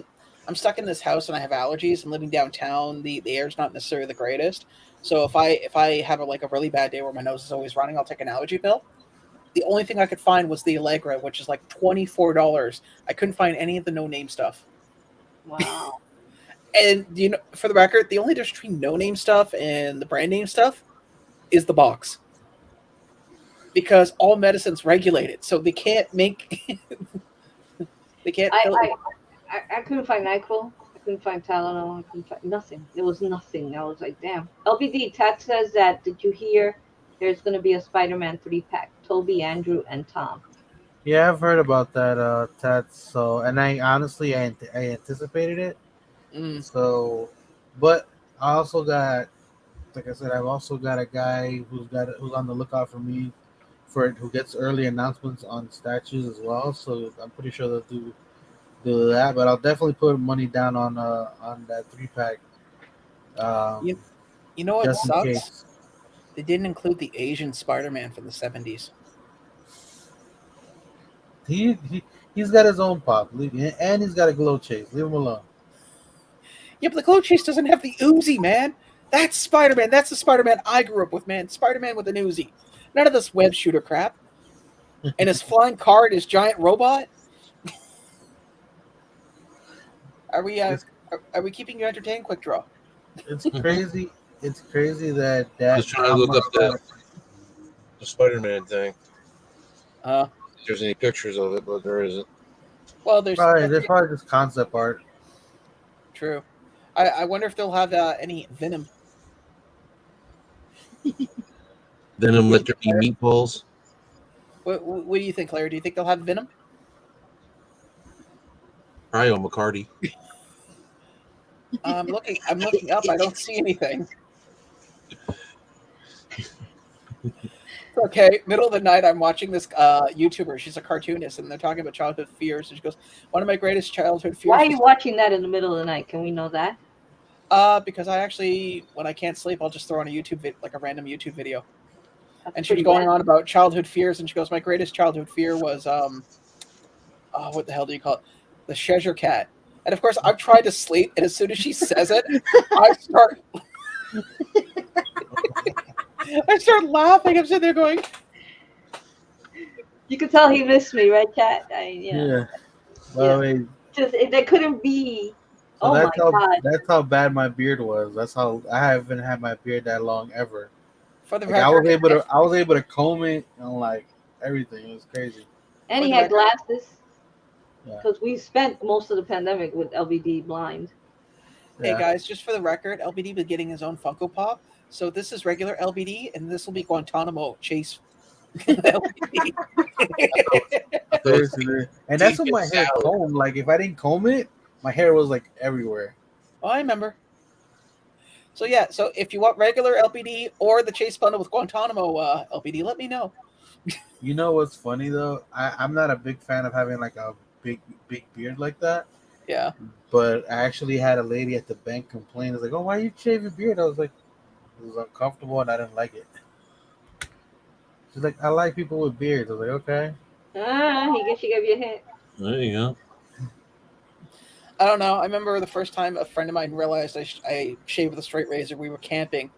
I'm stuck in this house and I have allergies and living downtown, the air's not necessarily the greatest. So if I have like a really bad day where my nose is always running, I'll take an allergy pill. The only thing I could find was the Allegra, which is like $24. I couldn't find any of the no name stuff. Wow. And you know, for the record, the only difference between no name stuff and the brand name stuff is the box. Because all medicine's regulated, so they can't make they can't fill it. I couldn't find NyQuil. I couldn't find Tylenol. I couldn't find nothing. There was nothing. I was like, damn. LBD, Tat says that, did you hear there's going to be a Spider-Man 3-pack? Toby, Andrew, and Tom. Yeah, I've heard about that, Tat. So, and I honestly, I anticipated it. So, but I also got, like I said, I've also got a guy who's on the lookout for me for who gets early announcements on statues as well. So I'm pretty sure they'll do that. But I'll definitely put money down on that 3-pack. You know what sucks? Case. They didn't include the Asian Spider-Man from the 70s. He's got his own pop, and he's got a glow chase. Leave him alone. Yeah, but the glow chase doesn't have the Uzi, man. That's Spider-Man. That's the Spider-Man I grew up with, man. Spider-Man with an Uzi. None of this web shooter crap. And his flying car and his giant robot. Are we keeping you entertained? Quick draw. It's crazy. It's crazy that I was trying to look up the Spider-Man thing. If there's any pictures of it, but there isn't. Well, there's probably just concept art. True. I wonder if they'll have any Venom. Venom, let there be meatballs. What do you think, Claire? Do you think they'll have Venom? Probably on McCarty. I'm looking up. I don't see anything. Okay, middle of the night, I'm watching this YouTuber. She's a cartoonist, and they're talking about childhood fears. And she goes, "One of my greatest childhood fears." Why are you watching that in the middle of the night? Can we know that? Because I actually, when I can't sleep, I'll just throw on a a random YouTube video. That's And she's going on about childhood fears, and she goes, "My greatest childhood fear was what the hell do you call it? The Cheshire Cat." And of course, I've tried to sleep, and as soon as she says it, I start laughing. I'm sitting there going. You could tell he missed me, right, Cat? Yeah. Well, I mean, there couldn't be. So my God. That's how bad my beard was. That's how I haven't had my beard that long ever. For the record, I was able to comb it and like everything. It was crazy. And he had glasses because we spent most of the pandemic with LBD blind. Hey Yeah. guys, just for the record, LBD will be getting his own Funko Pop. So this is regular LBD, and this will be Guantanamo Chase LBD. Seriously. And that's when Deep my in hair salad. combed. Like if I didn't comb it, my hair was like everywhere. Oh, I remember. So yeah, so if you want regular LBD or the Chase bundle with Guantanamo LBD, let me know. You know what's funny though? I'm not a big fan of having like a big beard like that. Yeah. But I actually had a lady at the bank complain. It's like, "Oh, why you shave your beard?" I was like, "It was uncomfortable and I didn't like it." She's like, "I like people with beards." I was like, "Okay." She gave you a hint. There you go. I don't know. I remember the first time a friend of mine realized I shaved with a straight razor. We were camping,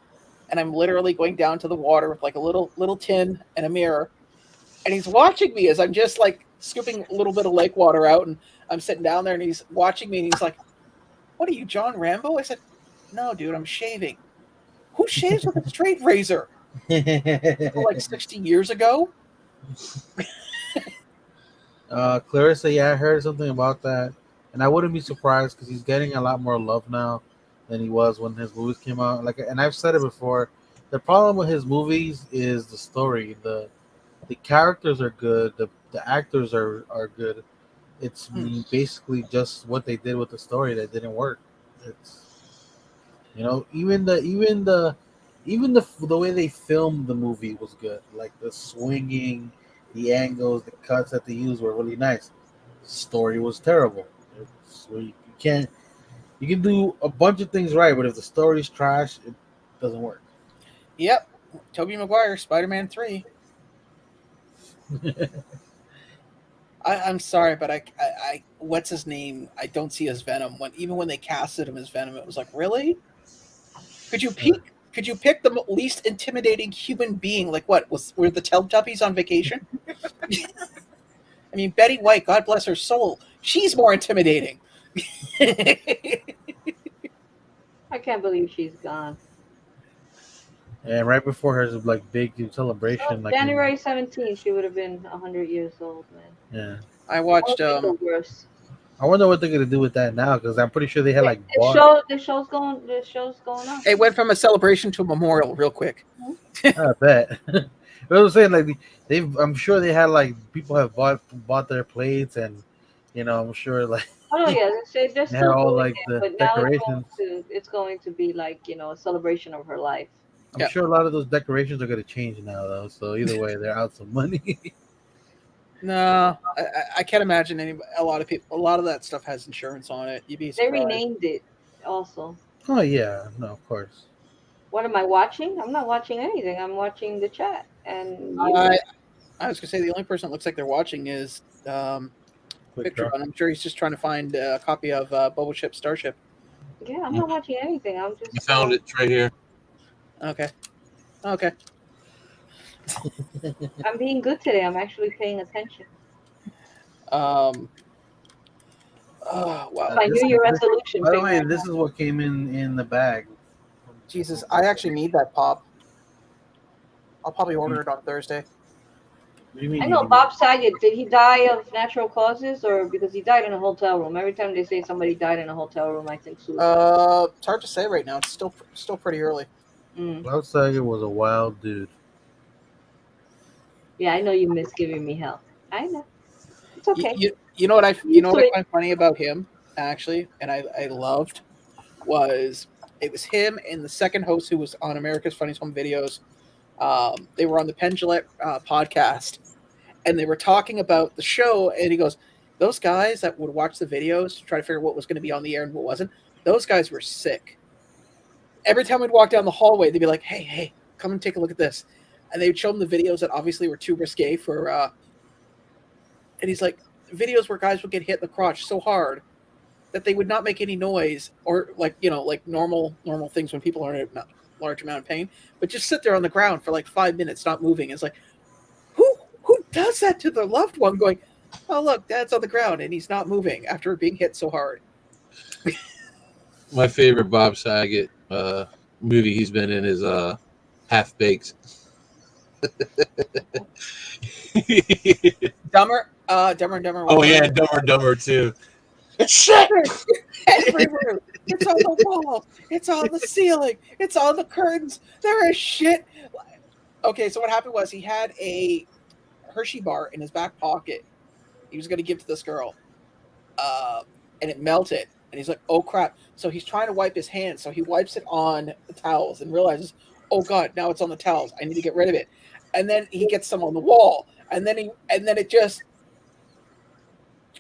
and I'm literally going down to the water with like a little tin and a mirror, and he's watching me as I'm just like scooping a little bit of lake water out, and I'm sitting down there, and he's watching me, and he's like, "What are you, John Rambo?" I said, "No, dude, I'm shaving." Who shaves with a straight razor? Like 60 years ago? Clarissa, yeah, I heard something about that, and I wouldn't be surprised because he's getting a lot more love now than he was when his movies came out. Like, and I've said it before, the problem with his movies is the story. The characters are good, the actors are good. It's basically just what they did with the story that didn't work. It's even the way they filmed the movie was good. Like the swinging, the angles, the cuts that they used were really nice. Story was terrible. You can't you can do a bunch of things right, but if the story's trash, it doesn't work. Yep. Tobey Maguire, Spider-Man 3. I'm sorry, but I what's his name? I don't see as Venom. Even when they casted him as Venom, it was like, really? Could you pick the least intimidating human being? Like what? Were the Teletubbies on vacation? I mean, Betty White, God bless her soul, she's more intimidating. I can't believe she's gone. And right before her like big celebration, like January 17th, she would have been 100 years old, man. yeah. I watched. The worst. I wonder what they're gonna do with that now because I'm pretty sure they had like the show's going on. It went from a celebration to a memorial real quick. I bet. But I was saying like I'm sure they had like people have bought their plates and I'm sure like oh yeah, they're they still had all doing like it, the but now decorations. it's going to be like a celebration of her life. I'm sure a lot of those decorations are gonna change now though. So either way, they're out some money. No, I can't imagine a lot of that stuff has insurance on it. You'd be surprised. They renamed it also. Oh yeah, no, of course. What am I watching? I'm not watching anything. I'm watching the chat. And I was gonna say the only person that looks like they're watching is Victor. I'm sure he's just trying to find a copy of Bubble Ship Starship. Yeah, I'm not watching anything. I'm just. I found it right here. Okay. I'm being good today. I'm actually paying attention. Oh wow! My New Year resolution. By the way, this is what came in the bag. Jesus, I actually need that pop. I'll probably order it on Thursday. What do you mean? I know Bob Saget. Did he die of natural causes or because he died in a hotel room? Every time they say somebody died in a hotel room, I think suicide. It's hard to say right now. It's still pretty early. Bob Saget was a wild dude. Yeah, I know you miss giving me hell. I know. It's okay. You know what I find funny about him actually, and I loved was it was him and the second host who was on America's Funniest Home Videos. They were on the Penn Jillette podcast, and they were talking about the show. And he goes, "Those guys that would watch the videos to try to figure out what was going to be on the air and what wasn't, those guys were sick. Every time we'd walk down the hallway, they'd be like, "Hey, come and take a look at this," and they'd show them the videos that obviously were too risque for. And he's like, videos where guys would get hit in the crotch so hard that they would not make any noise or like normal things when people are in a large amount of pain, but just sit there on the ground for like 5 minutes, not moving. It's like, who does that to their loved one? Going, oh look, Dad's on the ground and he's not moving after being hit so hard. My favorite Bob Saget movie he's been in is Half Baked. Dumber and Dumber. Oh yeah, Dumber and Dumber too. Shit! Everywhere. It's on the walls. It's on the ceiling. It's on the curtains. There is shit. Okay, so what happened was he had a Hershey bar in his back pocket. He was going to give to this girl, and it melted. And he's like, "Oh crap!" So he's trying to wipe his hands. So he wipes it on the towels and realizes, "Oh god, now it's on the towels. I need to get rid of it." And then he gets some on the wall, and then it just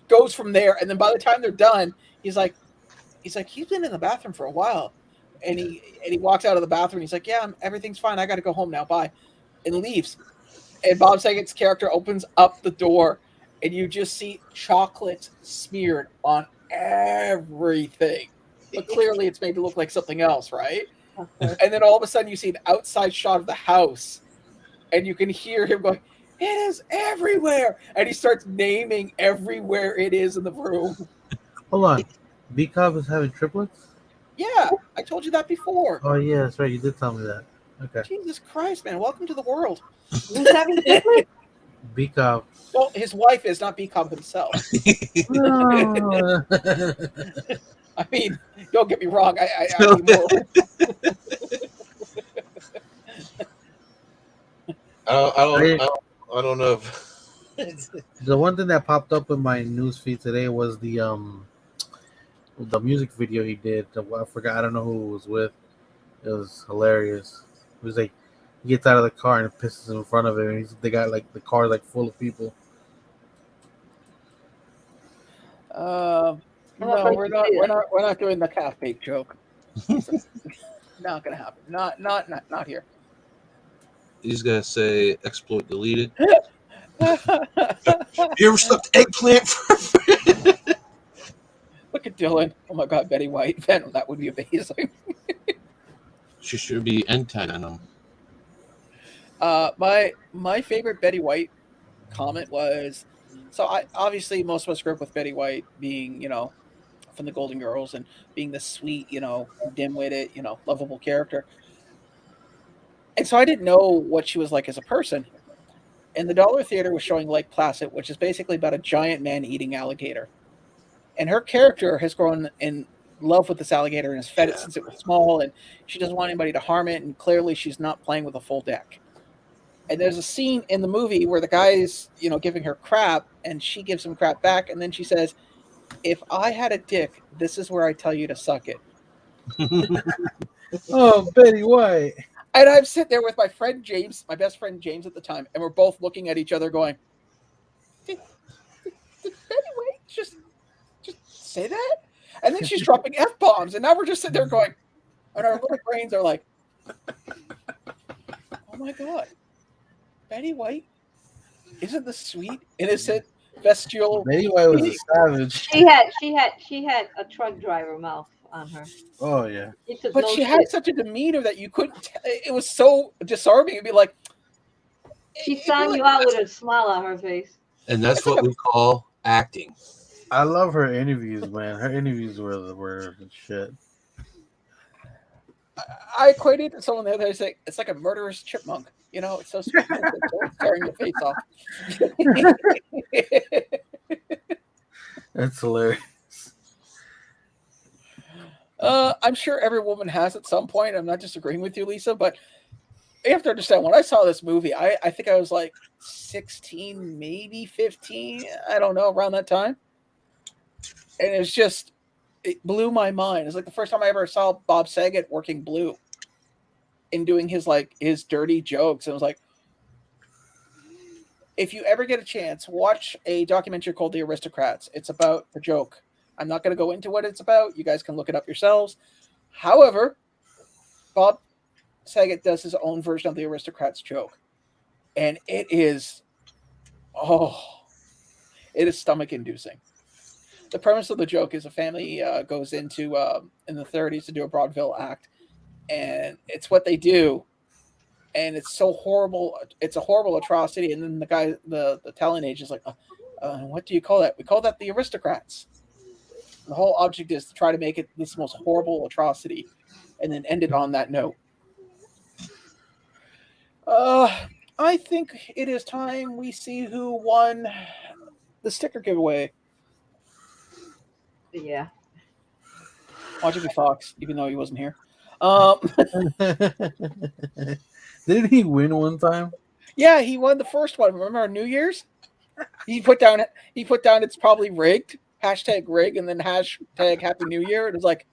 goes from there. And then by the time they're done, he's like, he's been in the bathroom for a while, and he walks out of the bathroom. He's like, "Yeah, everything's fine. I got to go home now. Bye," and leaves. And Bob Saget's character opens up the door, and you just see chocolate smeared on everything. But clearly, it's made to look like something else, right? And then all of a sudden, you see an outside shot of the house, and you can hear him going, "It is everywhere!" And he starts naming everywhere it is in the room. Hold on. B-Cobb is having triplets? Yeah, I told you that before. Oh, yeah, that's right. You did tell me that. Okay. Jesus Christ, man. Welcome to the world. Who's having triplets? B-Cobb. Well, his wife is not B-Cobb himself. I mean, don't get me wrong. I don't know if The one thing that popped up in my news feed today was the music video he did. I forgot. I don't know who it was with. It was hilarious. It was like he gets out of the car and it pisses in front of him. And they got like the car like full of people. No, we're not doing the calf bake joke. Not gonna happen. Not here. he's gonna say exploit deleted. You ever stuffed eggplant for? Look at Dylan. Oh my God, Betty White. Venom. That would be amazing. She should be anti-venom. My favorite Betty White comment was, so I obviously most of us grew up with Betty White being, from the Golden Girls and being this sweet, dim-witted, lovable character. And so I didn't know what she was like as a person. And the Dollar Theater was showing Lake Placid, which is basically about a giant man eating alligator. And her character has grown in love with this alligator and has fed it since it was small, and she doesn't want anybody to harm it, and clearly she's not playing with a full deck. And there's a scene in the movie where the guy's, giving her crap, and she gives him crap back, and then she says, "If I had a dick, this is where I tell you to suck it." Oh, Betty White. And I'm sitting there with my friend James, my best friend James at the time, and we're both looking at each other going, did Betty White just say that? And then she's dropping F-bombs, and now we're just sitting there going, and our little brains are like, oh my God, Betty White isn't the sweet, innocent, bestial. Betty White was a savage. She had a truck driver mouth on her. Oh yeah. But she had such a demeanor that you couldn't. It was so disarming. It'd be like she sang you out with a smile on her face. And that's what we call acting. I love her interviews, man. Her interviews were the shit. I equated to someone the other day saying it's like a murderous chipmunk. It's so sweet. It's tearing your face off. That's hilarious. I'm sure every woman has at some point. I'm not disagreeing with you, Lisa, but you have to understand, when I saw this movie, I think I was like 16, maybe 15. I don't know, around that time. And it blew my mind. It's like the first time I ever saw Bob Saget working blue and doing his dirty jokes. And I was like, if you ever get a chance, watch a documentary called The Aristocrats. It's about the joke. I'm not going to go into what it's about. You guys can look it up yourselves. However, Bob Saget does his own version of the Aristocrats joke. And it is stomach-inducing. The premise of the joke is a family goes into, in the 30s, to do a vaudeville act. And it's what they do. And it's so horrible. It's a horrible atrocity. And then the guy, the talent agent is like, what do you call that? We call that the Aristocrats. The whole object is to try to make it this most horrible atrocity and then end it on that note. I think it is time we see who won the sticker giveaway. Yeah. Watch it be Fox, even though he wasn't here. Didn't he win one time? Yeah, he won the first one. Remember on New Year's? He put down it's probably rigged. #rig and then #Happy New Year. It was like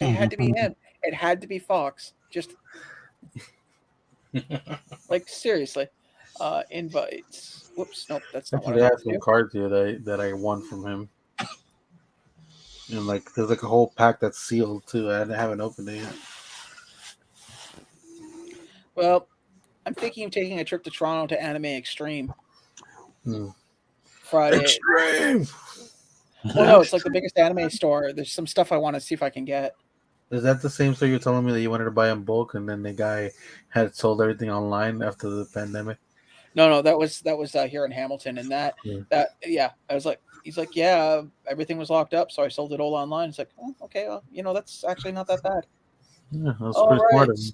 it had to be him. It had to be Fox. Just like seriously. Invites. Whoops, nope, that's not what Actually, I I want have to some do. cards here that I won from him. And like there's like a whole pack that's sealed too. I haven't opened it yet. Well, I'm thinking of taking a trip to Toronto to Anime Extreme. Friday. Extreme! Well, no, it's like the biggest anime store. There's some stuff I want to see if I can get. Is that the same store you're telling me that you wanted to buy in bulk and then the guy had sold everything online after the pandemic? No, that was here in Hamilton, and I was like, he's like, yeah, everything was locked up, so I sold it all online. It's like, oh, okay, well, that's actually not that bad. Yeah, that's All pretty smart right, of him.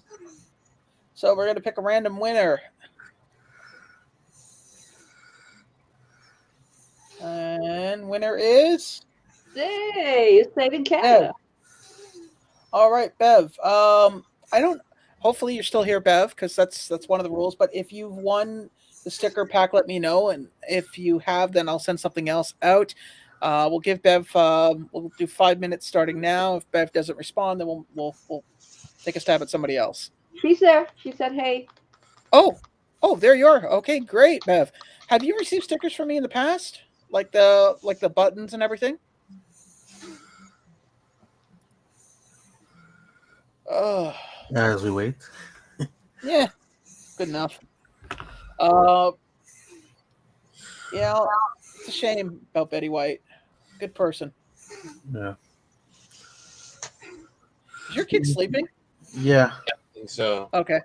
so we're gonna pick a random winner, and winner is Hey, you stayed in Canada. Bev. All right, Bev. I don't. Hopefully, you're still here, Bev, because that's one of the rules. But if you've won the sticker pack, let me know, and if you have, then I'll send something else out. We'll give Bev. We'll do 5 minutes starting now. If Bev doesn't respond, then we'll take a stab at somebody else. She's there. She said, "Hey." Oh, there you are. Okay, great, Bev. Have you received stickers from me in the past, like the buttons and everything? Oh. As we wait. Yeah, good enough. Yeah, it's a shame about Betty White. Good person. Yeah. Is your kid sleeping? Yeah. I think so. Okay.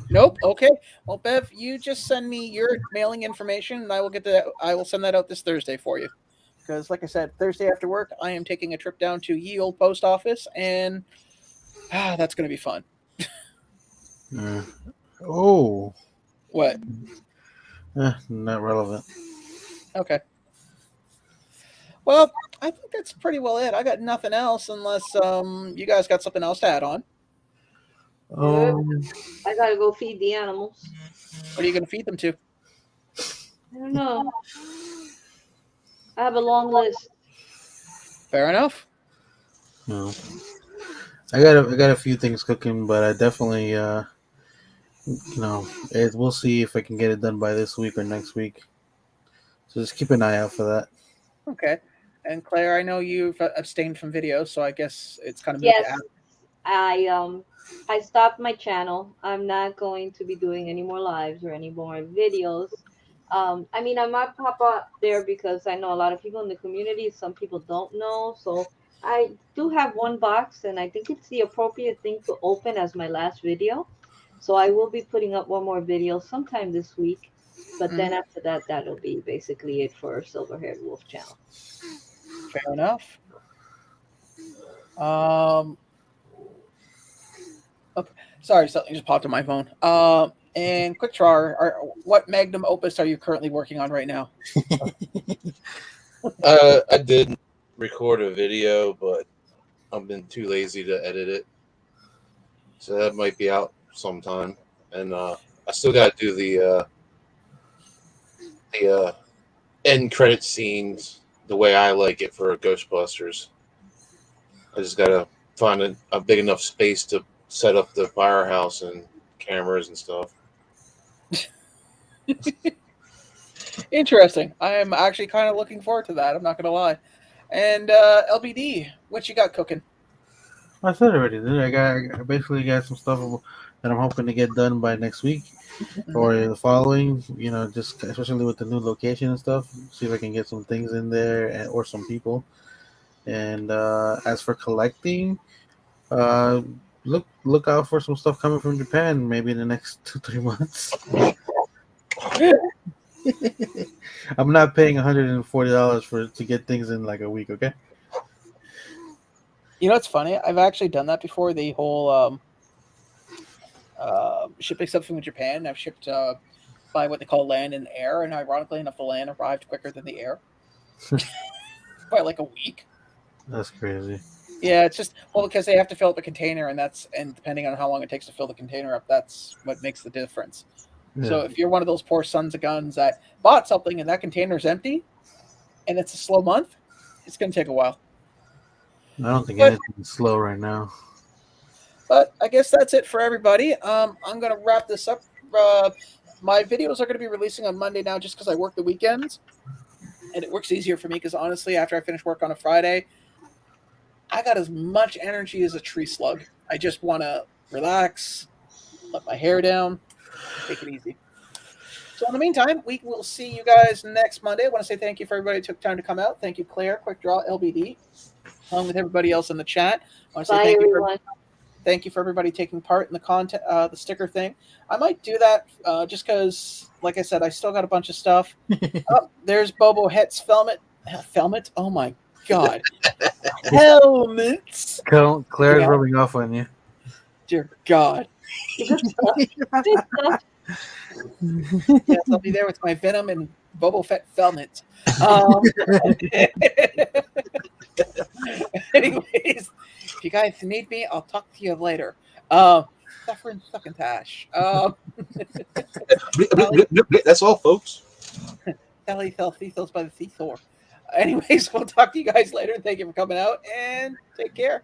Nope. Okay. Well, Bev, you just send me your mailing information, and I will send that out this Thursday for you. Because, like I said, Thursday after work, I am taking a trip down to Ye Old Post Office, and that's going to be fun. Oh. What? Not relevant. Okay. Well, I think that's pretty well it. I got nothing else unless you guys got something else to add on. I gotta go feed the animals. What are you going to feed them to? I don't know. I have a long list. Fair enough. No. I got a few things cooking, but I definitely we'll see if I can get it done by this week or next week. So just keep an eye out for that. Okay. And Claire, I know you've abstained from videos, so I guess it's kind of Yes, I stopped my channel. I'm not going to be doing any more lives or any more videos. I mean, I might pop up there because I know a lot of people in the community. Some people don't know, so I do have one box, and I think it's the appropriate thing to open as my last video. So I will be putting up one more video sometime this week. But then after that, that'll be basically it for Silver-Haired Wolf channel. Fair enough. Okay. Sorry, something just popped on my phone. And quick draw, what magnum opus are you currently working on right now? I did record a video, but I've been too lazy to edit it, so that might be out sometime. And I still got to do the end credit scenes the way I like it for Ghostbusters. I just got to find a big enough space to set up the firehouse and cameras and stuff. Interesting. I'm actually kind of looking forward to that. I'm not going to lie. And LBD, what you got cooking? I said already, dude. I basically got some stuff that I'm hoping to get done by next week or the following. Just especially with the new location and stuff. See if I can get some things in there or some people. And as for collecting, look out for some stuff coming from Japan. Maybe in the next 2-3 months. I'm not paying $140 to get things in like a week. Okay. You know what's funny? I've actually done that before. The whole shipping stuff from Japan. I've shipped by what they call land and air, and ironically enough, the land arrived quicker than the air by like a week. That's crazy. Yeah, it's just because they have to fill up a container, and depending on how long it takes to fill the container up, that's what makes the difference. Yeah. So if you're one of those poor sons of guns that bought something and that container is empty, and it's a slow month, it's going to take a while. I don't think anything's slow right now. But I guess that's it for everybody. I'm going to wrap this up. My videos are going to be releasing on Monday now just because I work the weekends. And it works easier for me because honestly, after I finish work on a Friday, I got as much energy as a tree slug. I just want to relax, let my hair down, take it easy. So in the meantime, we will see you guys next Monday. I want to say thank you for everybody who took time to come out. Thank you, Claire, Quick Draw, LBD, along with everybody else in the chat. I want to say thank you for everybody taking part in the content, the sticker thing. I might do that just because, like I said, I still got a bunch of stuff. Oh, there's Bobo Het's Felmet. Oh my God. Helmets. Claire's rubbing off on you. Dear God. Good stuff. Good stuff. Yes, I'll be there with my Venom and Boba Fett Felmet. Anyways, if you guys need me, I'll talk to you later. Suffering Succantash. That's all, folks. Sally fell Thethos by the Thethor. Anyways, we'll talk to you guys later. Thank you for coming out and take care.